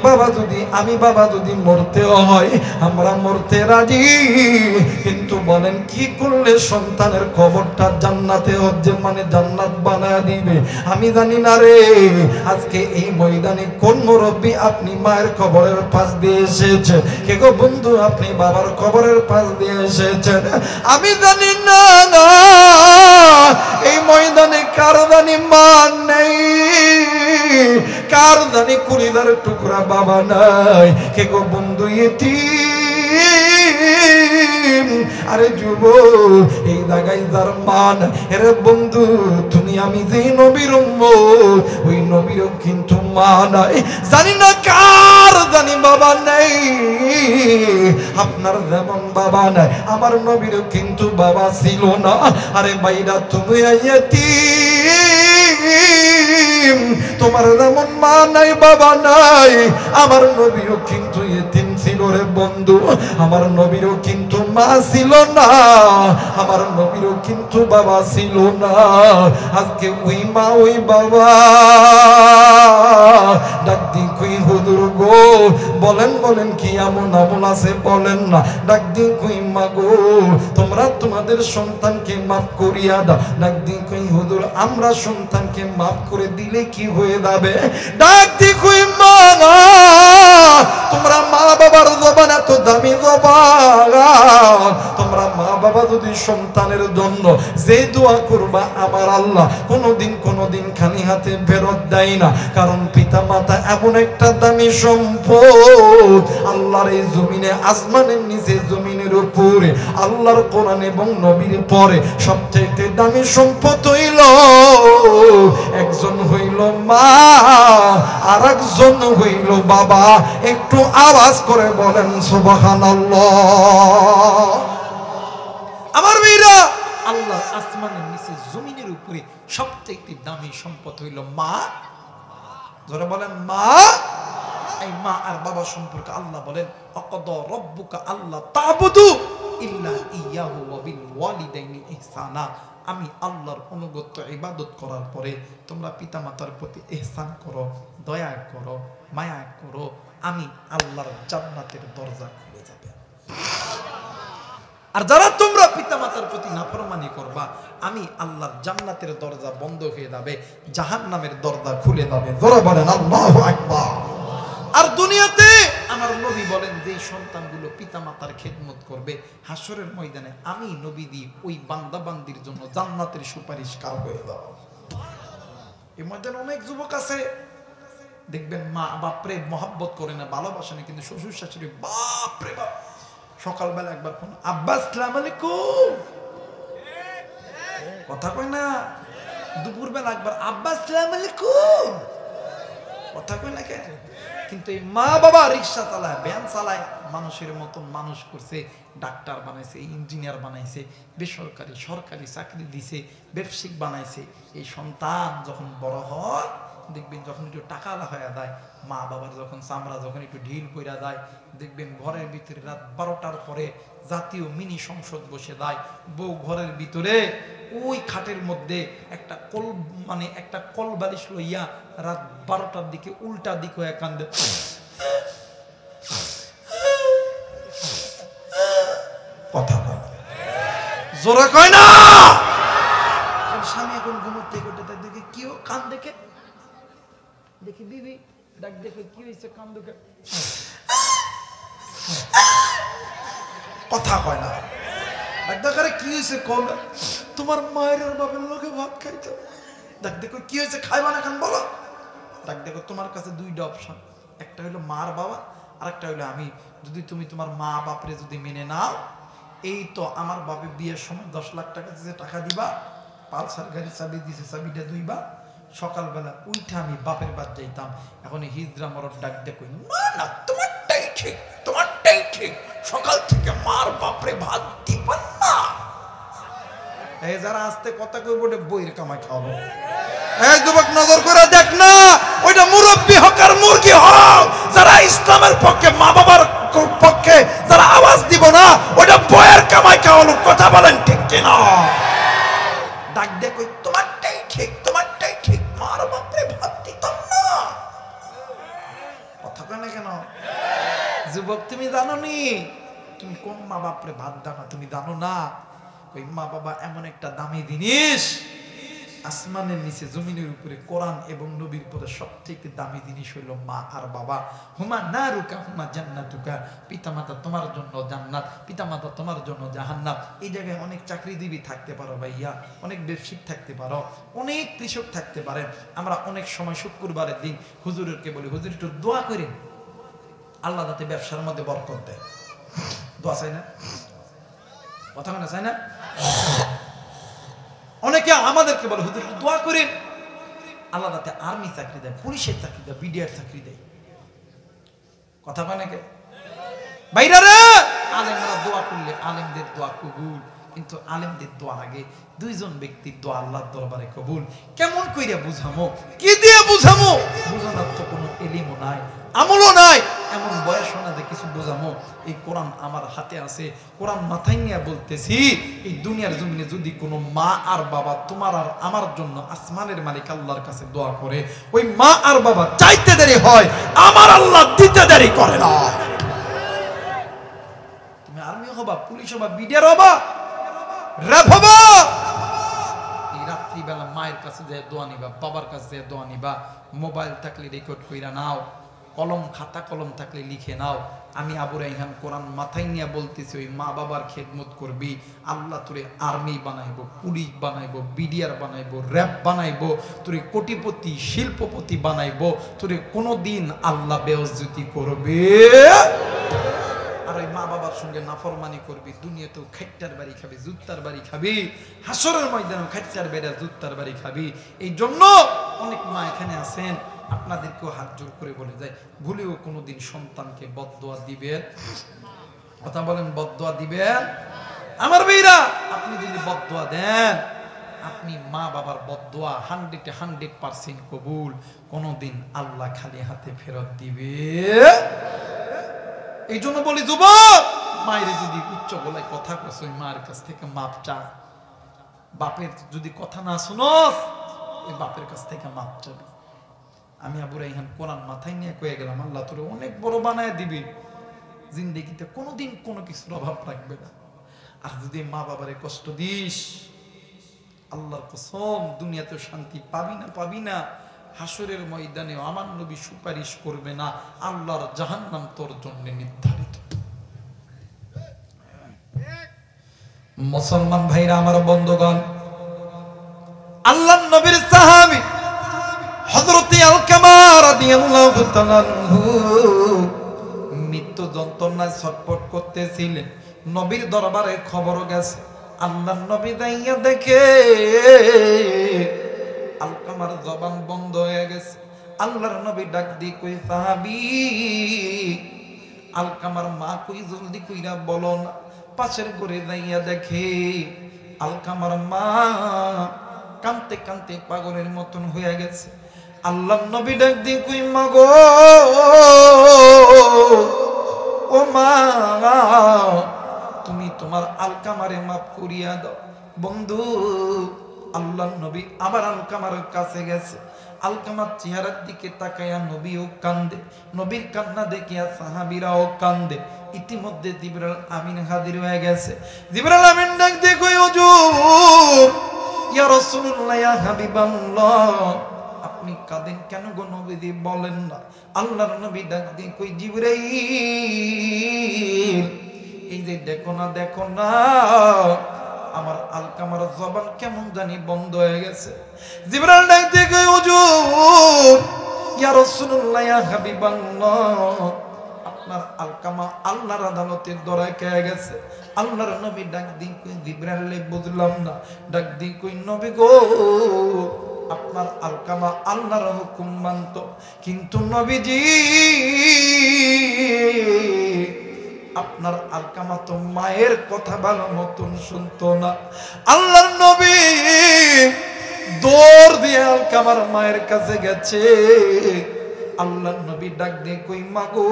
বাবা যদি মরতেও হয়, আমরা মরতে রাজি। কিন্তু বলেন কি করলে সন্তানের কবরটা জান্নাতে হচ্ছে, মানে জান্নাত বানায় দিবে? আমি জানি না রে। আজকে এই ময়দানে কোন মুরব্বী আপনি মায়ের কবরের পাশ দিয়ে এসেছেন? কে গো বন্ধু আপনি বাবার কবরের পাশ দিয়ে এসেছেন? আমি জানি না এই ময়দানে কার জানি মা নেই, কার জানি কলিজার টুকরা বাবা নাই। কে গো বন্ধু ইতিম, আরে যুবক এই জায়গায় যার মান, এরে বন্ধু তুমি আমি যে নবীর উম্মত, ওই নবীরও কিন্তু মা নাই। জানি না কার জানি বাবা নেই, আপনার যেমন বাবা নাই আমার নবীরও কিন্তু বাবা ছিল না। আরে ভাইরা তুমি ইতিম, তোমার যেমন মা নাই বাবা নাই, আমার নবীরও কিন্তু ইতিম ছিল রে বন্ধু। আমার নবীরও কিন্তু মা ছিল না, আমার নবীরও কিন্তু বাবা ছিল না। আজকে ওই মা ওই বাবা ডাক দি কই হুজুর গো, বলেন বলেন কি এমন আমল আছে বলেন না। ডাক দি কই মা গো, তোমরা তোমাদের সন্তানকে মাফ করিয়া দাও। ডাক দি কই হুজুর আমরা সন্তানকে মাফ করে দিলে কি হয়ে যাবে? ডাক দি কই মা, তোমরা মা বাবার জবান এত দামি জবান, তোমরা মা বাবা যদি সন্তানের জন্য যে দোয়া করবা আমার আল্লাহ কোনোদিন খালি হাতে ফেরত দেয় না। কারণ পিতা মাতা এমন একটা দামি সম্পদ, আল্লাহর এই জমিনে, আসমানের নিচে জমিনের উপরে, আল্লাহর কোরআন এবং নবীর পরে সবচেয়ে দামি সম্পদ হইল একজন হইল মা, আর একজন হইল বাবা। একটু আওয়াজ করে বলেন সুবহানাল্লাহ। আমার মেয়েরা, আল্লাহ আসমানের নিচে জমিনের উপরে সবচেয়ে দামি সম্পদ হইল মা। যারা বলেন মা, এই মা আর বাবা সম্পর্কে আল্লাহ বলেন আকাদা রাব্বুকা আল্লাহ তা'বুদু ইল্লা ইয়াহু ওয়া বিল ওয়ালিদাইনি ইহসানা। আমি আল্লাহর অনুগত্য ইবাদত করার পরে তোমরা পিতামাতার প্রতি ইহসান করো, দয়া করো, মায়া করো, আমি আল্লাহর জান্নাতের দরজা খুলে যাবে। আর যারা তোমরা পিতামাতার প্রতি নাফরমানি করবা, আমি আল্লাহর জান্নাতের দরজা বন্ধ হয়ে যাবে, জাহান্নামের দরজা খুলে যাবে। জোরে বলেন আল্লাহু আকবার। আর দুনিয়াতে আমার নবী বলেন যে সন্তানগুলো পিতামাতার খেদমত করবে, হাসরের ময়দানে আমি নবী দি ওই বান্দা বান্দির জন্য জান্নাতের সুপারিশকার হয়ে যাব। এই ময়দানে অনেক যুবক আছে দেখবেন মা বাপরে মহব্বত করে না, ভালোবাসে না, কিন্তু শ্বশুর শাশুড়ি বাপরে বাপ সকালবেলা একবার ফোন, আব্বা আসসালামু আলাইকুম, কথা কয় না। দুপুরবেলা একবার আব্বা আসসালামু আলাইকুম, কথা কয় না কে। কিন্তু এই মা বাবা রিক্সা চালায়, ভ্যান চালায়, মানুষের মতন মানুষ করছে, ডাক্তার বানাইছে, ইঞ্জিনিয়ার বানাইছে, বেসরকারি সরকারি চাকরি দিছে, ব্যবসায়িক বানাইছে। এই সন্তান যখন বড় হয় দেখবেন যখন একটু টাকালা হয়ে যায়, মা বাবার যখন চামড়া যখন একটু ঢিল কইরা যায়, দেখবেন ঘরের ভিতরে রাত 12টার পরে জাতীয় মিনি সংসদ বসে দেয়, বউ ঘরের ভিতরে ওই খাটের মধ্যে একটা একটা কল বালিশ লইয়া রাত 12টার দিকে উল্টা দিক হয়ে কান্দে, কথা কয় জোরে কয় না। স্বামী এখন ঘুমোতে করতে তাই দেখে কি কান দেখে, দেখি বিবি ডাক দেখে কি হয়েছে, কান দেখে, কথা কয় না। ডাক দেখারে কি হয়েছে, কল তোমার মায়ের আর বাপের লোকে ভাত খাইতো। ডাক দেখো কি হয়েছে, খাইবা না খান বলো। ডাক দেখো তোমার কাছে দুইটা অপশন, একটা হইলো মার বাবা, আর একটা হইলো আমি। যদি তুমি তোমার মা বাপরে যদি মেনে নাও, এই তো আমার বাপে বিয়ের সময় 10 লাখ টাকা দিয়েছে, টাকা দিবা, পালসার গাড়ি চাবি দিছে, চাবিটা দুইবা, সকালবেলা উইঠা আমি বাপের বাদ যাইতাম। এখন হিজরা মরদ ডাক দেখো, না না তোমারটাই ঠিক, তোমারটাই ঠিক, সকাল থেকে মার বাপরে ভাত দিবেন না। এই যারা আস্তে কথা কইব বইয়ের কামাই খাওয়াবো। এই যুবক নজর করে দেখ না, ওইটা মুরব্বী হোক আর মুরগি হোক, যারা ইসলামের পক্ষে, মা বাবার পক্ষে যারা আওয়াজ দিব না, ওইটা বইয়ের কামাই খাওয়ানো। কথা বলেন ঠিক কিনা? ডাক দেখো তোমারটাই ঠিক, তোমারটাই ঠিক, মার বাপরে ভাত দিতাম না। কথা কয় না কেন? যুবক তুমি জানো নি তুমি কোন মা বাপরে ভাত দাও না? তুমি জানো না ওই মা বাবা এমন একটা দামি জিনিস, আসমানের নিচে জমিনের উপরে কোরআন এবং নবীর পরে সবথেকে দামি জিনিস হইল মা আর বাবা। হুমা নারুকা হুমা জান্নাতুকা, পিতামাতা তোমার জন্য জান্নাত, পিতামাতা তোমার জন্য জাহান্নাম। এই জায়গায় অনেক চাকরিজীবী থাকতে পারো ভাইয়া, অনেক ব্যবসায়িক থাকতে পারো, অনেক কৃষক থাকতে পারেন। আমরা অনেক সময় শুক্রবারের দিন হুজুরকে বলি, হুজুর একটু দোয়া করেন আল্লাহ যাতে ব্যবসার মধ্যে বরকত দেয়। দোয়া চাই না? কথা বলে চাই না? অনেকে আমাদেরকে বলে হুজুর দোয়া করেন আল্লাহ যাতে আর্মি চাকরি দেয়, পুলিশের চাকরি দেয়, বিডিআর চাকরি দেয়। কথা কয় নাকি ভাইরা রে? আলেমরা দোয়া করলে আলেমদের দোয়া কবুল, কিন্তু আলেমদের দোয়ার আগে দুইজন ব্যক্তির দোয়া আল্লাহর দরবারে কবুল। কেমন কইরা বুঝামো, কি দিয়ে বুঝামো? বুঝানোর তো কোনো এলিমও নাই, আমলও নাই, এমন বয়স না যে কিছু বোঝামো। এই কোরআন আমার হাতে আছে, কোরআন মাথায় নিয়ে বলতেছি, এই দুনিয়ার জমিনে যদি কোনো মা আর বাবা তোমার আর আমার জন্য আসমানের মালিক আল্লাহর কাছে দোয়া করে, ওই মা আর বাবা চাইতে দেরি হয়, আমার আল্লাহ দিতে দেরি করে না। তুমি আর্মি হবা, পুলিশ হবা, বিডিআর হবা, র‍্যাব হবা, এই রাত্রিবেলা মায়ের কাছে যে দোয়া নিবা, বাবার কাছে যে দোয়া নিবা, মোবাইল থাকলে রেকর্ড কইরা নাও, কলম খাতা কলম থাকলে লিখে নাও। আমি আবু রাইহান কোরআন মাথায় নিয়ে বলতেছি, ওই মা বাবার খেদমত করবি, আল্লাহ তোরে আর্মি বানাইবো, পুলিশ বানাইবো, বিডিআর বানাইবো, র‍্যাব বানাইবো, তোরে কোটিপতি শিল্পপতি বানাইবো, তোরে কোনোদিন আল্লাহ বেইজ্জতি করবে। আর ওই মা বাবার সঙ্গে নাফরমানি করবি, দুনিয়াতেও খাইটার বাড়ি খাবি, জুত্তার বাড়ি খাবি, হাসরের ময়দানেও খাইটার বেড়া জুত্তার বাড়ি খাবি। এই জন্য অনেক মা এখানে আছেন, আপনাদেরকেও হাত জোর করে বলে যায়, ভুলেও কোনোদিন সন্তানকে বদদোয়া দিবেন। কথা বলেন, বদদোয়া দিবেন? আমার ভাইরা, আপনি যদি বদদোয়া দেন, আপনি মা বাবার বদদোয়া 100% কবুল। কোনোদিন আল্লাহ খালি হাতে ফেরত দিবে। এই জন্য বলি যুবক, মায়ের যদি উচ্চ গলায় কথা কস, ওই মায়ের কাছ থেকে মাপ চা। বাপের যদি কথা না শুনস, ওই বাপের কাছ থেকে মাপ চাবি। আমি আবু রাইহান কোরআন মাথায় নিয়ে কয়ে গেলাম, আল্লাহ তোরে অনেক বড় বানায় দিবি, জিন্দেগিতে কোনোদিন কোনো কিছুর অভাব রাখবে না। আর যদি মা বাবারে কষ্ট দিস, আল্লাহর কসম দুনিয়াতে শান্তি পাবি না, পাবি না। হাসরের ময়দানে আমার নবী সুপারিশ করবে না, আল্লাহর জাহান্নাম তোর জন্য নির্ধারিত। মুসলমান ভাইরা আমার বন্ধুগণ, আল্লাহর নবীর সাহাবী রাদিয়াল্লাহু তাআলা আনহু মৃত্যু যন্ত্রণায় ছটফট করতেছিলেন। নবীর দরবারে খবর গেছে, আল্লাহর নবী যাইয়া দেখে আলকামার জবান বন্ধ হয়ে গেছে। আল্লাহর নবী ডাক দি কই সাহাবী, আলকামার মা কই, জলদি কইরা বলো না। পাশের ঘরে যাইয়া দেখে আলকামার মা কাঁদতে কাঁদতে পাগলের মতন হয়ে গেছে। আল্লাহর নবী ডাক দি কই মা গো, ও মা, তুমি তোমার আলকামারে মাফ করিয়া দাও। বন্ধু, আল্লাহর নবী আবার আলকামার কাছে গেছে। আলকামার চেহারার দিকে তাকাইয়া নবীও কান্দে, নবীর কান্না দেখিয়া সাহাবীরাও কান্দে। ইতিমধ্যে জিবরাইল আমিন হাজির হয়ে গেছে। জিবরাইল আমিন ডাক দিয়ে কই, হুজুর, ইয়া রাসূলুল্লাহ, ইয়া হাবিবাল্লাহ, আপনি কাঁদেন কেন গো নবীজি, বলেন না। আল্লাহর নবী ডাক দিয়ে কই, জিবরাইল, এই যে দেখো না আমার আলকামার জবান কেমন জানি বন্ধ হয়ে গেছে। জিবরাইল ডাক দিয়ে কই, হুজুর, ইয়া রাসূলুল্লাহ, ইয়া হাবিবাল্লাহ, আপনার আলকামা আল্লাহর আদালতে ধরা খেয়ে গেছে। আল্লাহর নবী ডাক দিয়ে কই, জিবরাইল, বুঝলাম না। ডাক দিয়ে কই, নবী গো, আপনার আলকামা আল্লাহর হুকুম মানত, কিন্তু নবীজি আপনার আলকামা তো মায়ের কথা ভালো মতন শুনতো না। আল্লাহর নবী দৌড় দিয়ে আলকামার মায়ের কাছে গেছে। আল্লাহর নবী ডাক দিয়ে কই, মা গো,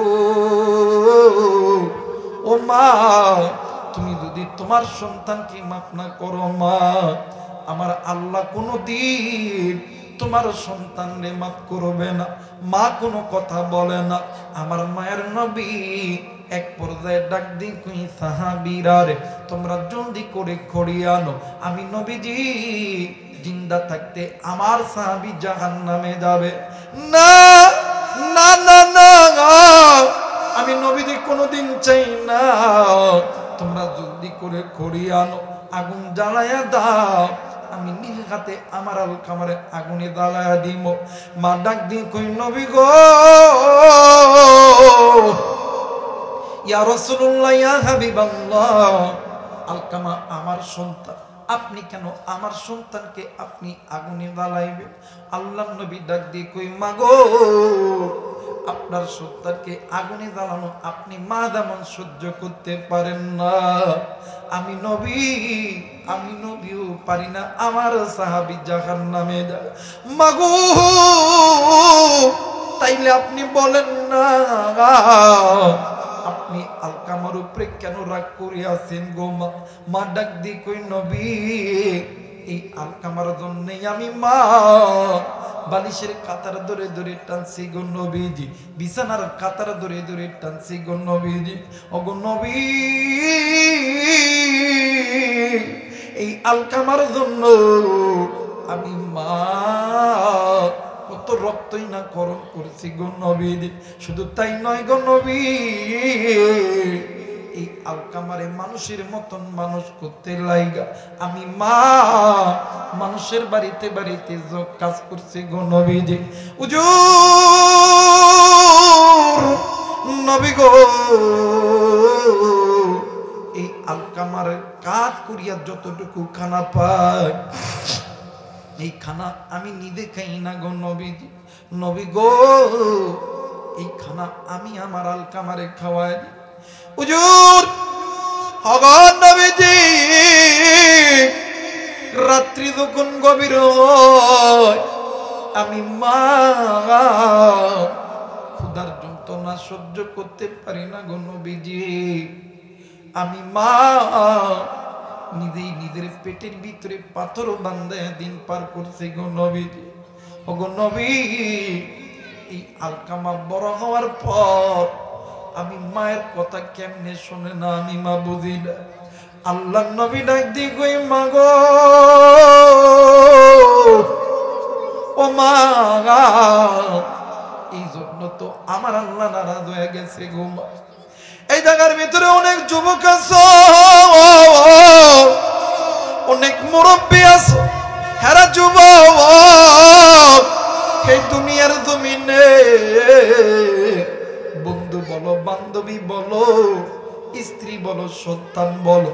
ও মা, তুমি যদি তোমার সন্তানকে মাফ না করো মা, আমার আল্লাহ কোনোদিন তোমার সন্তানকে মাফ করবে না। মা কোনো কথা বলে না। আমার মায়ের নবী এক পর্যায়ে ডাক দি কই, সাহাবীরা রে, তোমরা জলদি করে খড়িয়ে আনো, আমি নবীজি জিন্দা থাকতে আমার সাহাবী জাহান্নামে যাবে। না না না না, আমি নবীজি কোনোদিন চাই না। তোমরা জলদি করে খড়িয়ে আনো, আগুন জ্বালায়া দাও, আমি নিজে হাতে আমার আলকামারে আগুনে জ্বালায়া দিব। মা ডাক দিয়ে কই, নবী গো, ইয়া রাসূলুল্লাহ, ইয়া হাবিবাল্লাহ, আলকামা আমার সন্তান, আপনি কেন আমার সন্তানকে আপনি আগুনে জ্বালাইবেন? আল্লাহর নবী ডাক দিয়ে কই, মা গো, আপনার সন্তানকে আগুনে জ্বালানো আপনি মা যেমন সহ্য করতে পারেন না, আমি নবীও পারি না আমার সাহাবী জাহান্নামে যায়। মা গো, তাইলে আপনি বলেন না, আপনি আলকামার উপরে কেন রাগ করিয়াছেন গো মা? মা ডাক দিয়ে কই, নবী, এই আলকামার জন্যই আমি মা বালিশের কাতার ধরে ধরে টানছি গো নবীজি, বিছানার কাতার ধরে ধরে টানছি গো নবীজি। ও গো নবী, এই আলকামার জন্য আমি মা কত রক্তই না করণ করছি গো নবীজি। শুধু তাই নয় গো নবী, এই আলকামারে মানুষের মতন মানুষ করতে লাইগা আমি মা মানুষের বাড়িতে বাড়িতে কাজ করছি গো নবীজি। হুজুর, নবী গো, এই আলকামার কাজ করিয়া যতটুকু খানা পাই, এই খানা আমি নিজে খাই না গো নবীজি। নবী গো, এই খানা আমি আমার আলকামারে খাওয়াই দিই। হুজুর, হগন নবীজি, রাত্রি যখন গভীর হয়, আমি মা ক্ষুধার যন্ত্রণা সহ্য করতে পারি না গো নবীজি। আমি মা নিজেই নিজের পেটের ভিতরে পাথর বাঁধে দিন পার করছে গো নবীজি। ও গো নবী, এই আলকামা বড় হওয়ার পর আমি মায়ের কথা কেমনে শুনে না, আমি মা বুঝি না। আল্লাহ নবী ডাক দি কই, মা গো, ও মা, এই জন্য তো আমার আল্লাহ নারাজ হয়ে গেছে গো মা। এই জায়গার ভিতরে অনেক যুবক আছে, অনেক মুরব্বী আছে, হেরা যুবক, এই দুনিয়ার জমিনে বন্ধু বলো, বান্ধবী বলো, স্ত্রী বলো, সন্তান বলো,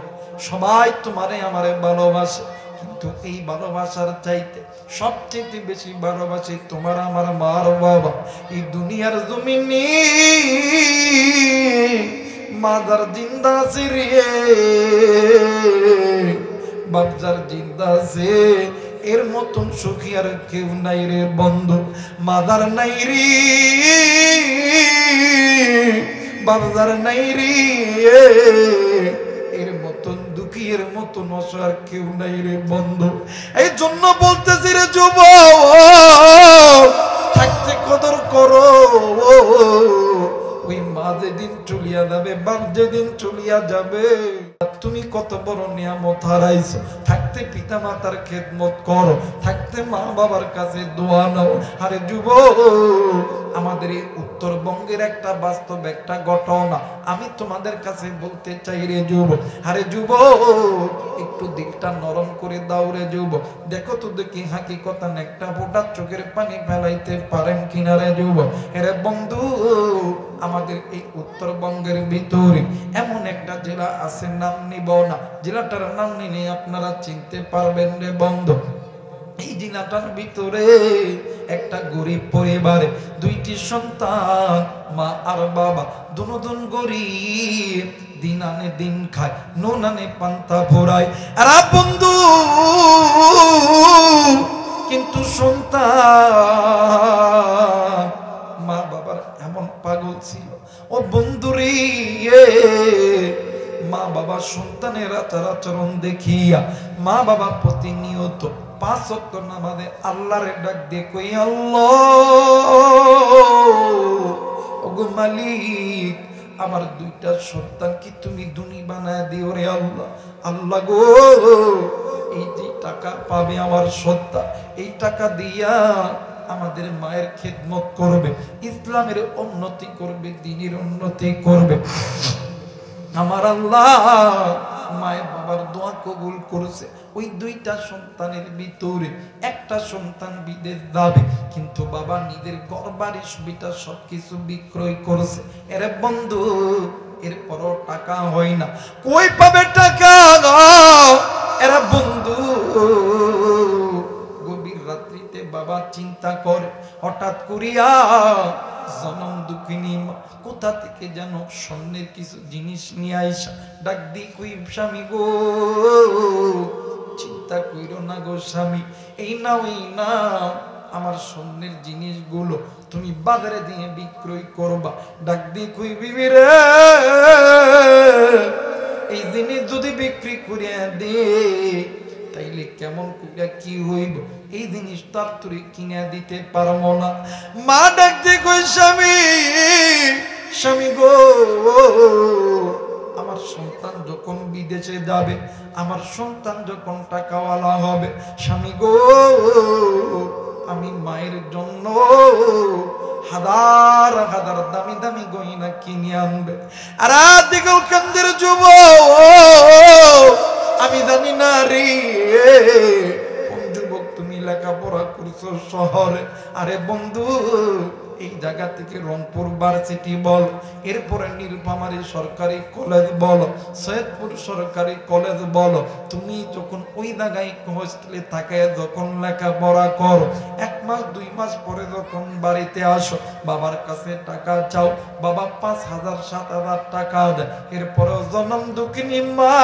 সবাই তোমারে আমারে ভালোবাসে, কিন্তু এই ভালোবাসার চাইতে সবচেয়ে বেশি ভালোবাসে তোমার আমার মার বাবা। এই দুনিয়ার জমিনে মাদার জিন্দা আছে রে, বাপজার জিন্দা আছে, এর মতন সুখী আর কেউ নাই রে বন্ধু। মাদার নাই রে, বাপজার নাই রে, এর মতন দুঃখী, এর মতন অসহায় কেউ নাই রে বন্ধু। এই জন্য বলতেছি রে যুবক, থাকতে কদর করো। ওই মা যেদিন চলিয়া যাবে, বাপ যেদিন চলিয়া যাবে, তুমি কত বড় নিয়ামত হারাইছো। থাকতে পিতা মাতার খেদমত করো, থাকতে মা বাবার কাছে দোয়া নাও। আরে যুবক, আমাদের এই উত্তরবঙ্গের একটা বাস্তব একটা ঘটনা আমি তোমাদের কাছে বলতে চাই রে যুবক। আরে যুবক, একটু দিলটা নরম করে দাও রে যুবক। দেখো তো দেখি হাকিকত একটা ফোঁটা চোখের পানি ফেলাইতে পারেন কিনা রে যুবক। আরে বন্ধু, আমাদের এই উত্তরবঙ্গের ভিতরে এমন একটা জেলা আছে, নাম নিব না, জেলাটার নাম নিলে আপনারা চিনতে পারবেন রে বন্ধু। এই জেলাটার ভিতরে একটা গরিব পরিবারে দুইটি সন্তান, মা আর বাবা দুজন গরিব, দিন আনে দিন খায়, নুন আনে পান্তা ফোরায়। আর বন্ধু, কিন্তু সন্তান মা বাবার এমন পাগল ছিল, ও বন্ধুরে, মা বাবা সন্তানের আচরণ দেখিয়া মা বাবা প্রতিনিয়ত 5 ওয়াক্ত নামাজে আল্লাহরে ডাক দিয়ে কই, আল্লাহ ওগো মালিক, আমার দুইটা সন্তান কি তুমি দুনি বানায় দিও রে আল্লাহ। আল্লাহ গো, এই যে টাকা পাবে আমার সন্তান, এই টাকা দিয়া আমাদের মায়ের খেদমত করবে, ইসলামের উন্নতি করবে, দ্বীনের উন্নতি করবে। আমার আল্লাহ মায়ের বাবার দোয়া কবুল করেছে। ওই দুইটা সন্তানের ভিতরে একটা সন্তান বিদেশ যাবে, কিন্তু বাবা নিজের ঘরবাড়ি সুবিধা সবকিছু বিক্রয় করেছে। এর বন্ধু, এরপরও টাকা হয় না, কই পাবে টাকা? এরা বন্ধু, গভীর রাত্রিতে বাবা চিন্তা করে, হঠাৎ করিয়া জনম দুঃখিনী মা কোথা থেকে যেন স্বর্ণের কিছু জিনিস নিয়ে আইসা ডাক দি কই, স্বামী গো, চিন্তা কইরো না গো স্বামী, এই নাও, এই নাও আমার স্বর্ণের জিনিসগুলো, তুমি বাজারে দিয়ে বিক্রয় করবা। ডাক দি কই, বিবি রে, এই জিনিস যদি বিক্রি করিয়া দে তাইলে কেমন কইরা কি হইব, এই জিনিসটা আর তুই কিনে দিতে পারবো না। মা ডাক দিয়ে কই, স্বামী, স্বামী গো, আমার সন্তান যখন বিদেশে যাবে, আমার সন্তান যখন টাকাওয়ালা হবে, স্বামী গো, আমি মায়ের জন্য হাজার হাজার দামি দামি গয়না কিনে আনবে। আর দিগল কান্দের যুবক, আমি জানি না রে কোন যুবক তুমি লেখাপড়া করছো শহরে। আরে বন্ধু, এই জায়গা থেকে রংপুর ভার্সিটি বল, এরপরে নীলফামারী সরকারি কলেজ বল, সৈয়দপুর সরকারি কলেজ বল, তুমি যখন ওই জায়গায় হোস্টেলে থাকে, যখন লেখাপড়া করো, 1 মাস 2 মাস পরে যখন বাড়িতে আসো, বাবার কাছে টাকা চাও, বাবা 5,000 7,000 টাকা দেয়। এরপরে জনম দুঃখিনী মা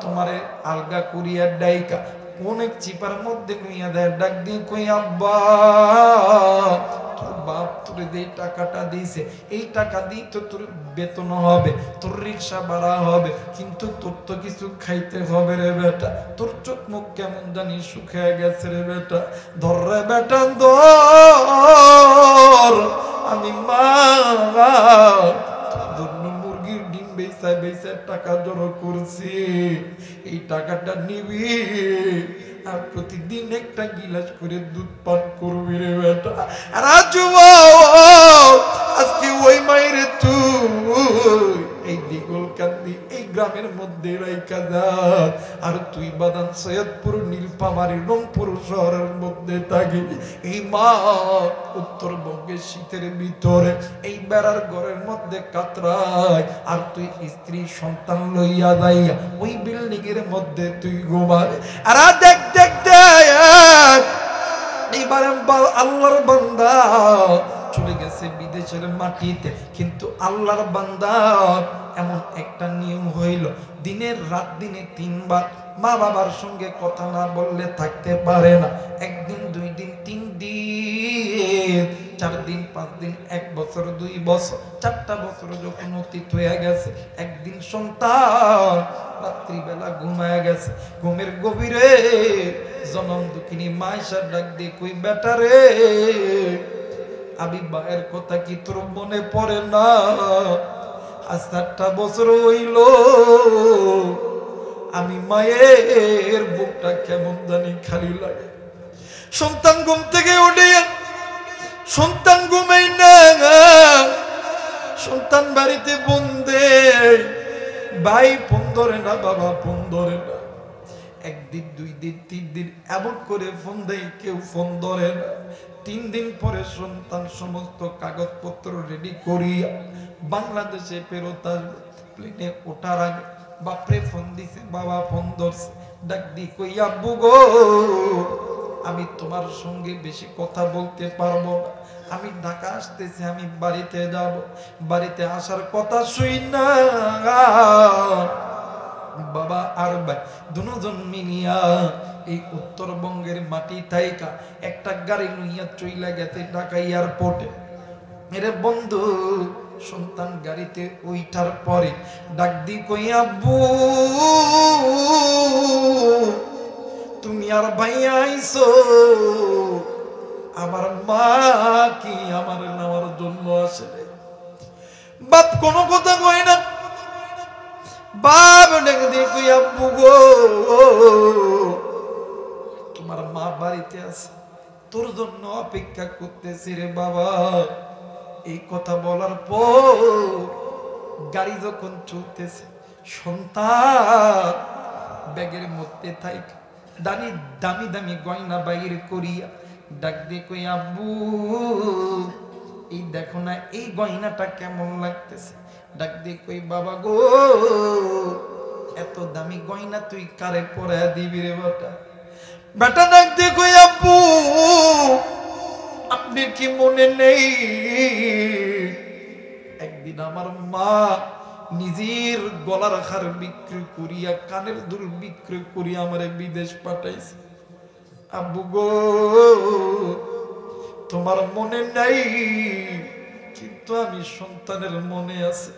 তোমারে আলগা করিয়া ডাইকা অনেক চিপার মধ্যে লইয়া দেয়, ডাক দিয়ে কই, আব্বা, তোর বাপ তোর যে টাকাটা দিয়েছে, এই টাকা দিয়ে তো তোর বেতন হবে, তোর রিক্সা ভাড়া হবে, কিন্তু তোর তো কিছু খাইতে হবে রে বেটা, তোর চোখ মুখ কেমন জানি শুকিয়ে গেছে রে বেটা, ধর রে বেটা ধর, আমি মা মুরগির ডিম বেচা বেচা টাকা জড়ো করছি, এই টাকাটা নিবি আর প্রতিদিন একটা গিলাস করে দুধ পান করবি রে বেটা। আর আজকে ওই মায়ের তুই এই দিগল কান্দি এই গ্রামের মধ্যে রাইখা যাস, আর তুই বাদান সৈয়দপুর, নীলফামারী, রংপুর শহরের মধ্যে থাকি। এই মা উত্তরবঙ্গের শীতের ভিতরে এই বেড়ার ঘরের মধ্যে কাতরায়, আর তুই স্ত্রী সন্তান লইয়া যাইয়া ওই বিল্ডিং এর মধ্যে তুই ঘুমাবে। আর দেখ দেখ দেখ এইবারে আল্লাহর বান্দা চলে গেছে বিদেশের মাটিতে, কিন্তু আল্লাহর বান্দা এমন একটা নিয়ম হইল, দিনের রাত দিনে 3 বার মা বাবার সঙ্গে কথা না বললে থাকতে পারে না। 1 দিন 2 দিন 3 দিন 4 দিন 5 দিন 1 বছর 2 বছর 4টা বছর যখন অতীত হয়ে গেছে, একদিন সন্তান রাত্রিবেলা ঘুমায় গেছে, ঘুমের গভীরে জনম দুঃখিনী মায়েশা ডাক দিয়ে কই বেটা রে, আবি ভাইয়ের কথা কি তোর মনে পড়ে না? আজ 4টা বছর হইল, আমি মায়ের বুকটা কেমন জানি খালি লাগে। সন্তান ঘুম থেকে উঠে, সন্তান ঘুমাই না, সন্তান বাড়িতে ফোন দেয়, ভাই ফোন ধরে না, বাবা ফোন ধরে না। 1 দিন 2 দিন 3 দিন এমন করে ফোন দেয়, কেউ ফোন ধরে না। 3 দিন পরে সন্তান সমস্ত কাগজপত্র রেডি করিয়া বাংলাদেশে ফেরত আসবে। প্লেনে ওঠার আগে বাপরে ফোন দিছে, বাবা ফোন ধরছে, ডাক দি কই আব্বু গো, আমি তোমার সঙ্গে বেশি কথা বলতে পারবো না, আমি ঢাকা আসতেছি, আমি বাড়িতে যাব। বাড়িতে আসার কথা শুই না, বাবা আর ভাই দুজন মিলিয়া এই উত্তরবঙ্গের মাটি থাইকা একটা গাড়ি লইয়া চইলা গেছে ঢাকা এয়ারপোর্টে। এরে বন্ধু, সন্তান গাড়িতে ওইটার পরে ডাক দি কই আব্বু, তুমি আর ভাই আইছো, আমার মা কি আমার নেওয়ার জন্য আসে? বাপ কোনো কথা কয় না, বাপ ডাক দিয়ে কই আব্বু গো, তোমার মা বাড়িতে আছে, তোর জন্য অপেক্ষা করতেছি রে বাবা। এই কথা বলার পর গাড়ি যখন চলতেছে, সন্তান ব্যাগের মধ্যে থাই দামি দামি দামি গয়না বাইর করিয়া ডাক দিয়ে কই আব্বু, এই দেখো না এই গয়নাটা কেমন লাগতেছে? ডাক দিয়ে কই বাবা গো, এত দামি গয়না তুই কারে পরায়া দিবি রে বেটা? বেটা ডাক দিয়ে কই আব্বু, আপনি কি মনে নেই একদিন আমার মা নিজের গলার হার বিক্রি করিয়া, কানের দুল বিক্রি করিয়া আমারে বিদেশ পাঠাইছে? আব্বু গো, তোমার মনে নাই, কিন্তু আমি সন্তানের মনে আছে।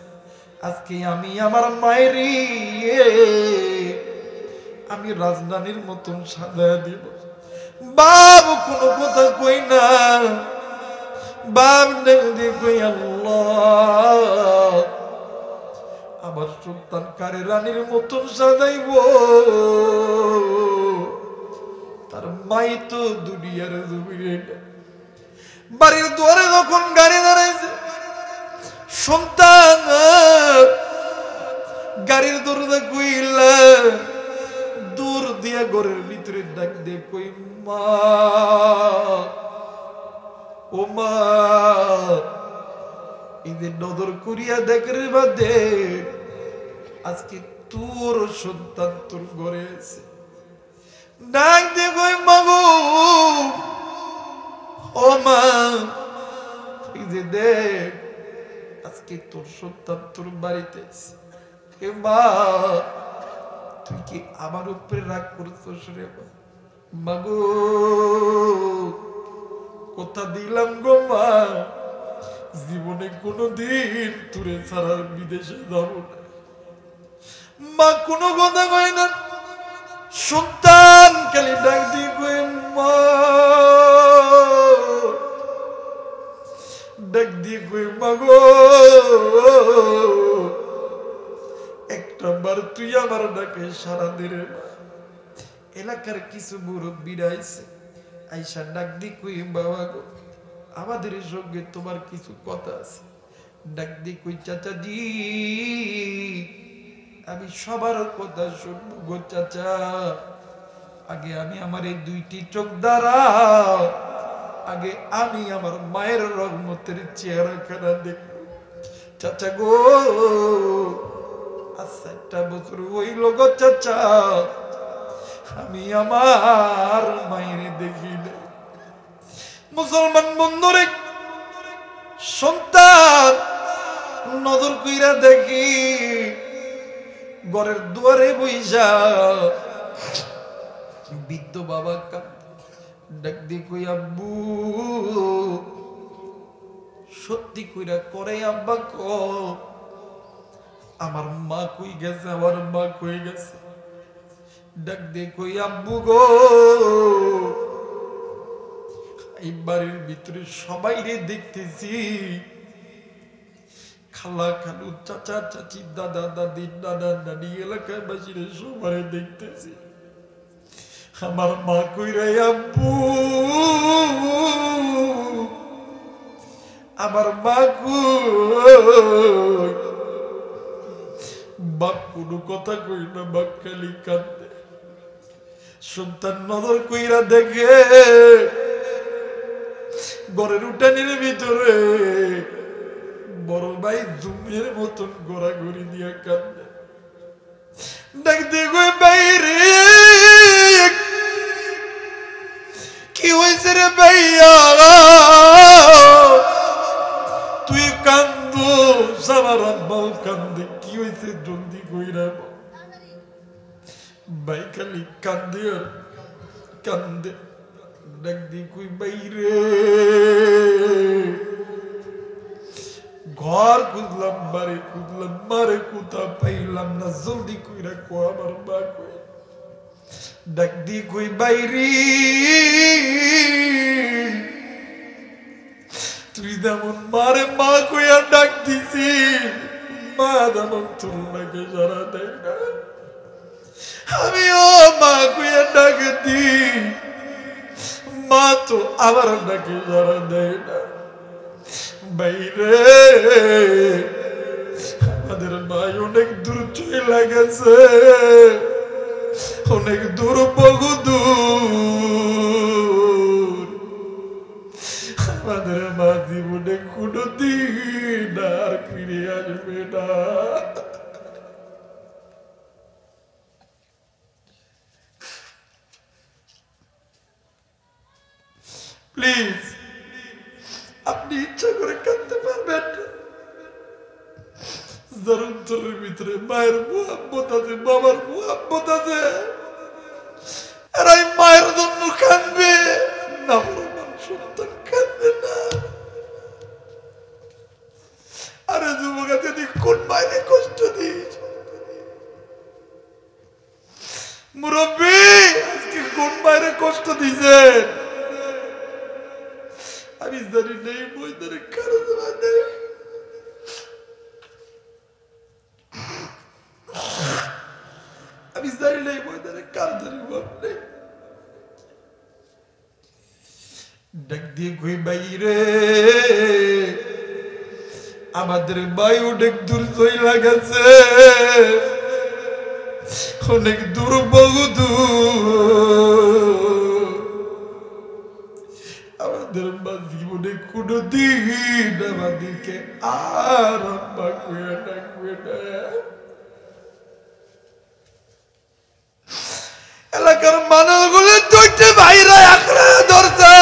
আজকে আমি আমার মায়ের আমি রাজধানীর মতন সাজায়া দিব। বাবু কোনো কথা কই না, বাপ দেখে কই আল্লাহ, আমার সন্তান কারে রানীর মতন সাজাইব? তার মাই তো দুনিয়ার জমিনে। বাড়ির দুয়ারে যখন গাড়ি দাঁড়াইছে, সন্তান গাড়ির দরজা কইলা দূর দিয়া ঘরের ভিতরে ডাক দিয়ে কই মা, ও মা, এই যে নজর করিয়া দেখরে বাদে, আজকে তোর সন্তান তোর ঘরে আছে। ডাক দিয়ে কই মাগো, ও মা, এই যে দেখ আজকে তোর সন্তান তোর বাড়িতে আছে। মা, তুই কি আমার উপরে রাগ করছিস রে? মাগো, কথা দিলাম গো মা, জীবনে কোনোদিন তোরে ছাড়া বিদেশে যাব না। মা কোনো কথা কয় না, সন্তান খালি ডাক দিয়ে কয় মা, ডাক দিয়ে কই মাগো, একটা বার তুই আমার ডাকে সারা দে রে। এলাকার কিছু মুরব্বীরা আইছে, আইসা ডাক দিয়ে কই বাবা গো, আমাদের সঙ্গে তোমার কিছু কথা আছে। ডাক দিয়ে কই চাচাজি, আমি সবার কথা শুনবো গো চাচা, আগে আমি আমার এই দুইটি চোখ দ্বারা আগে আমি আমার মায়ের রহমতের চেহারাখানা দেখব। চাচা গো, আজ 7টা বছর হইল গো চাচা, আমি আমার মায়ের দেখি না। মুসলমান বন্ধুরে, সন্তান নজর কইরা দেখি ঘরের দুয়ারে বইসা বৃদ্ধ বাবা ডাক দিয়ে কই, আব্বু সত্যি কইরা করে আব্বা কো আমার মা কই গেছে, আমার মা কই গেছে। ডাক দিয়ে কই, আব্বু গো এই বাড়ির ভিতরে সবাই রে দেখতেছি, খালা খালু চাচা চাচি দাদা দাদি দাদা দাদি এলাকায় বাসীরে সবাই দেখতেছি, আমার মা কই রে আব্বু, আমার মা কই। বাপ কোনো কথা কই না, বাপ খালি কান্দে। সন্তান নজর কইরা দেখে ঘরের উঠানের ভিতরে বড় ভাই জুমের মতন ঘোরাঘুরি দিয়া কান্দে। ডাক দিয়ে কই, বাইরে কি হয়েছে রে ভাইয়া, তুই কান্দো, আমার আব্বাও কান্দে, কি হয়েছে জলদি কইরা। ভাই খালি কান্দে আর কান্দে। ডাক দিয়ে কই, বাইরে ঘর খুঁজলাম, বাড়ি খুঁজলাম, মারে কোথা পাইলাম না, জলদি কইরা কো আমার মা কই। ডাক দিয়ে কই, বাইরে তুই যেমন মারে মা কইয়া ডাক দিছি, মা যেমন তোর নাকি সারা দেয় না, আমিও মা কইয়া ডাক দি, মা তো আবার নাকি সারা দেয় না। বাইরে আমাদের ভাই অনেক দূর চলে গেছে, অনেক দূর, বহু দূর। আমাদের মা জীবনে কোনদিন আর ফিরে আসবে না। প্লিজ আপনি ইচ্ছা করে কাঁদতে পারবেন না, যার অন্তরের ভিতরে মায়ের মুহাব্বত আছে, বাবার মুহাব্বত আছে, এরাই মায়ের জন্য কাঁদবে, নাফরমান সন্তান কাঁদবে না। আরে যুবক আছে, কোন মায়ের কষ্ট দিস, মুরব্বী আজকে কোন মায়ের কষ্ট দিছেন আমি জানি নেই, বইদারে কারো জানে। আমি জানি নেই বইদারে কার জানি বাপ নেই। ডাক দিয়ে কই, বাইরে আমাদের ভাই অনেক দূর চইলা গেছে, অনেক দূর, বহু দূর। আমাদের মা জীবনে কোনদিন আমাদেরকে আর আম্মা কইয়া ডাকবে না। এলাকার মানুষগুলো দুইটা ভাইরা আঁকড়ে ধরছে,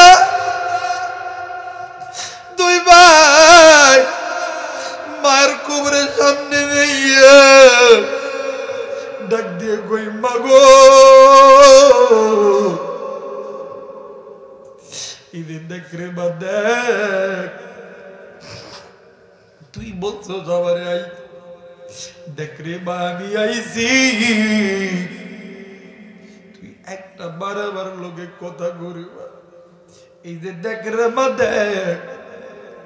দুই ভাই মায়ের কুবরের সামনে নিয়ে ডাক দিয়ে কই, মাগো ঈদের দেখ রে বা দেখ, তুই বলছো সবারে আই, দেখ রে বা আমি আইছি, তুই একটা বারবার লোকে কথা করিবা, এই যে দেখ রে মা দেখ,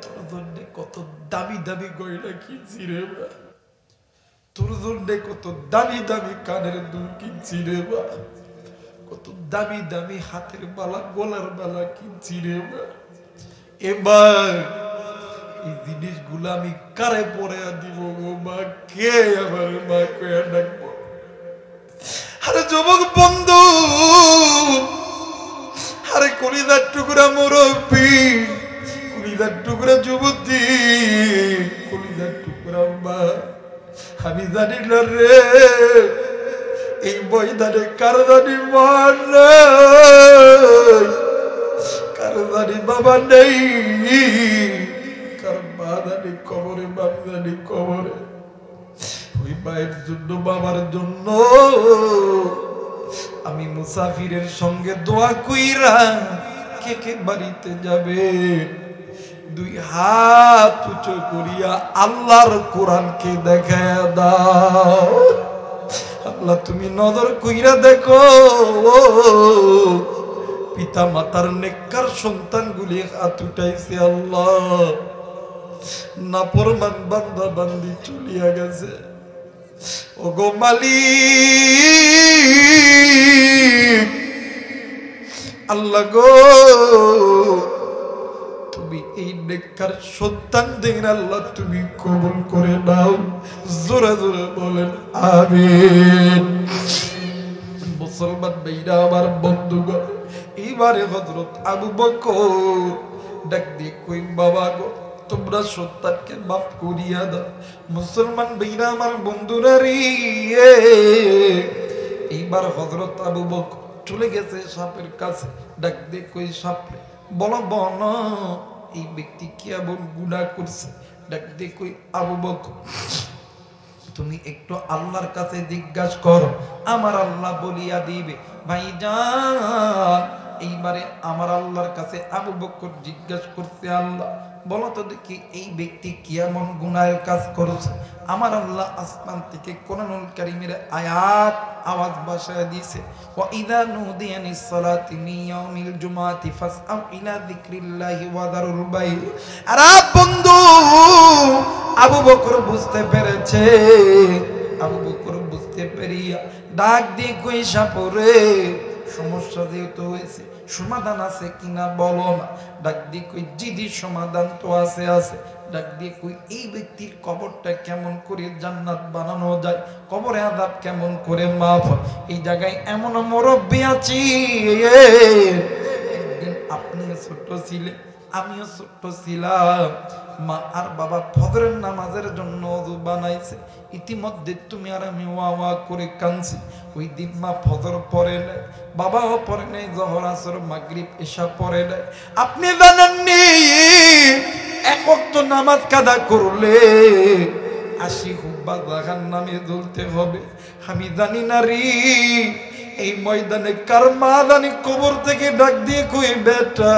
তোর জন্য কত দামি দামি গয়না কিনছি রে বা, তোর জন্য কত দামি দামি কানের দুল কিনছি রে বা, কত দামি দামি হাতের বালা, গলার বালা কিনছি রে বা। এবার এই জিনিসগুলো আমি কারে পরে দিব গো মা, কে আমার মা কইয়া ডাকবো? আরে যুবক বন্ধু, আরে কলিজার টুকরা মুরব্বী, কলিজার টুকরা যুবতী, কলিজার টুকরা মা, আমি জানি না রে এই ময়দানে কার জানি মা নেই, কার জানি বাবা নেই, কার মা জানি কবরে, বাপ জানি কবরে। ওই মায়ের জন্য, বাবার জন্য আমি মুসাফিরের সঙ্গে দোয়া কইরা কে কে বাড়িতে যাবে? দুই হাত উঁচু করিয়া আল্লাহর কোরআনকে দেখায়া দাও। আল্লাহ তুমি নজর কইরা দেখো, পিতা মাতার নেককার সন্তানগুলি হাত উঠাইছে আল্লাহ, নাফরমান বান্দা বান্দি চলিয়া গেছে। ওগো মালিক, আল্লাহ গো তুমি এই নেককার সন্তানদের আল্লাহ তুমি কবুল করে নাও। জোরে জোরে বলেন আমিন। মুসলমান ভাইরা আমার বন্ধুগণ, এইবারে হযরত আবু বকর ডাক দিয়ে কই, বাবা গো তোমরা সন্তানকে মাফ করিয়া দাও। মুসলমান ভাইরা আমার বন্ধুরা রে, এইবার হযরত আবু বকর চলে গেছে সাপের কাছে, ডাক দিয়ে কই, সাপ বলো বলো এই ব্যক্তি কি এমন গুনাহ করছে? ডাক দিয়ে কই, আবু বকর তুমি একটু আল্লাহর কাছে জিজ্ঞাসা করো, আমার আল্লাহ বলিয়া দিবে। ভাইজান এইবারে আমার আল্লাহর কাছে আবু বকর জিজ্ঞাসা করছে, আল্লাহ বলো তো দেখি এই ব্যক্তি কি এমন গুনাহের কাজ করেছে? আমার আল্লাহ আসমান থেকে কোরআনুল কারীমের আয়াত আওয়াজ বাসায় দিয়েছে, ওয়া ইযা নুদিয়া লিস-সালাতি মিন ইয়াউমিল জুমআতি ফাসআউ ইলা যিকরিল্লাহি ওয়া যারুল বাই'। আরে বন্ধু, আবু বকর বুঝতে পেরেছে। আবু বকর বুঝতে পেরিয়া ডাক দিয়ে কই, সাপরে সমস্যা যেহেতু হয়েছে সমাধান আছে কিনা বলো না। ডাক দিয়ে কই, জিদি সমাধান তো আছে আছে। ডাক দিয়ে কই, এই ব্যক্তির কবরটা কেমন করে জান্নাত বানানো যায়, কবরে আযাব কেমন করে মাফ হয়। এই জায়গায় এমন মুরব্বি আছি, একদিন আপনিও ছোট ছিলেন, আমিও ছোট ছিলাম, মা আর বাবা ফজরের নামাজের জন্য ওযু বানাইছে, ইতিমধ্যে তুমি আর আমি ওয়া ওয়া করে কাঁদছি। ওই দিন মা ফজর পড়ে নাই, বাবাও পড়ে নাই, জোহর আসর মাগরিব এশা পড়ে নাই। আপনি জানেননি এক ওয়াক্ত নামাজ কাদা করলে 80 হুব্বা জাহান্নামে জ্বলতে হবে। আমি জানি না রে এই ময়দানে কার মা জানি কবর থেকে ডাক দিয়ে কই, বেটা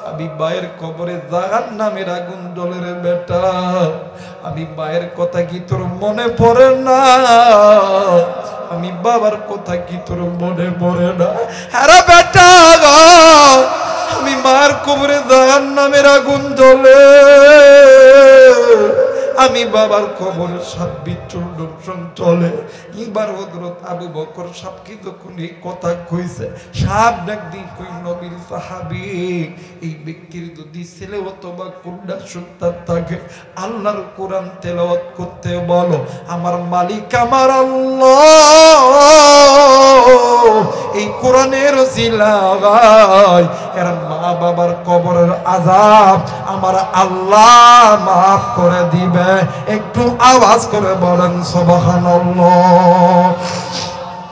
আমি মায়ের কবরে জাহান্নামের আগুন জ্বলে রে বেটা, আমি মায়ের কথা কি তোর মনে পড়ে না? আমি বাবার কথা কি তোর মনে পড়ে না? আরে বেটা আমি মায়ের কবরে জাহান্নামের আগুন জ্বলে, আমি বাবার কবরে সাপ বিচ্ছুর দর্শন চলে। এবার হযরত আবু বকর সাপকে যখন এই কথা কইছে, সাপ ডাক দিয়ে কই, নবীর সাহাবী এই ব্যক্তির যদি ছেলে অথবা কন্যা সন্তান থাকে, আল্লাহর কোরআন তেলাওয়াত করতে বলো। আমার মালিক আমার আল্লাহ এই কোরআনের ওসিলায় এর মা বাবার কবরের আযাব আমার আল্লাহ মাফ করে দিবে। একটু আওয়াজ করে বলেন সুবহানাল্লাহ।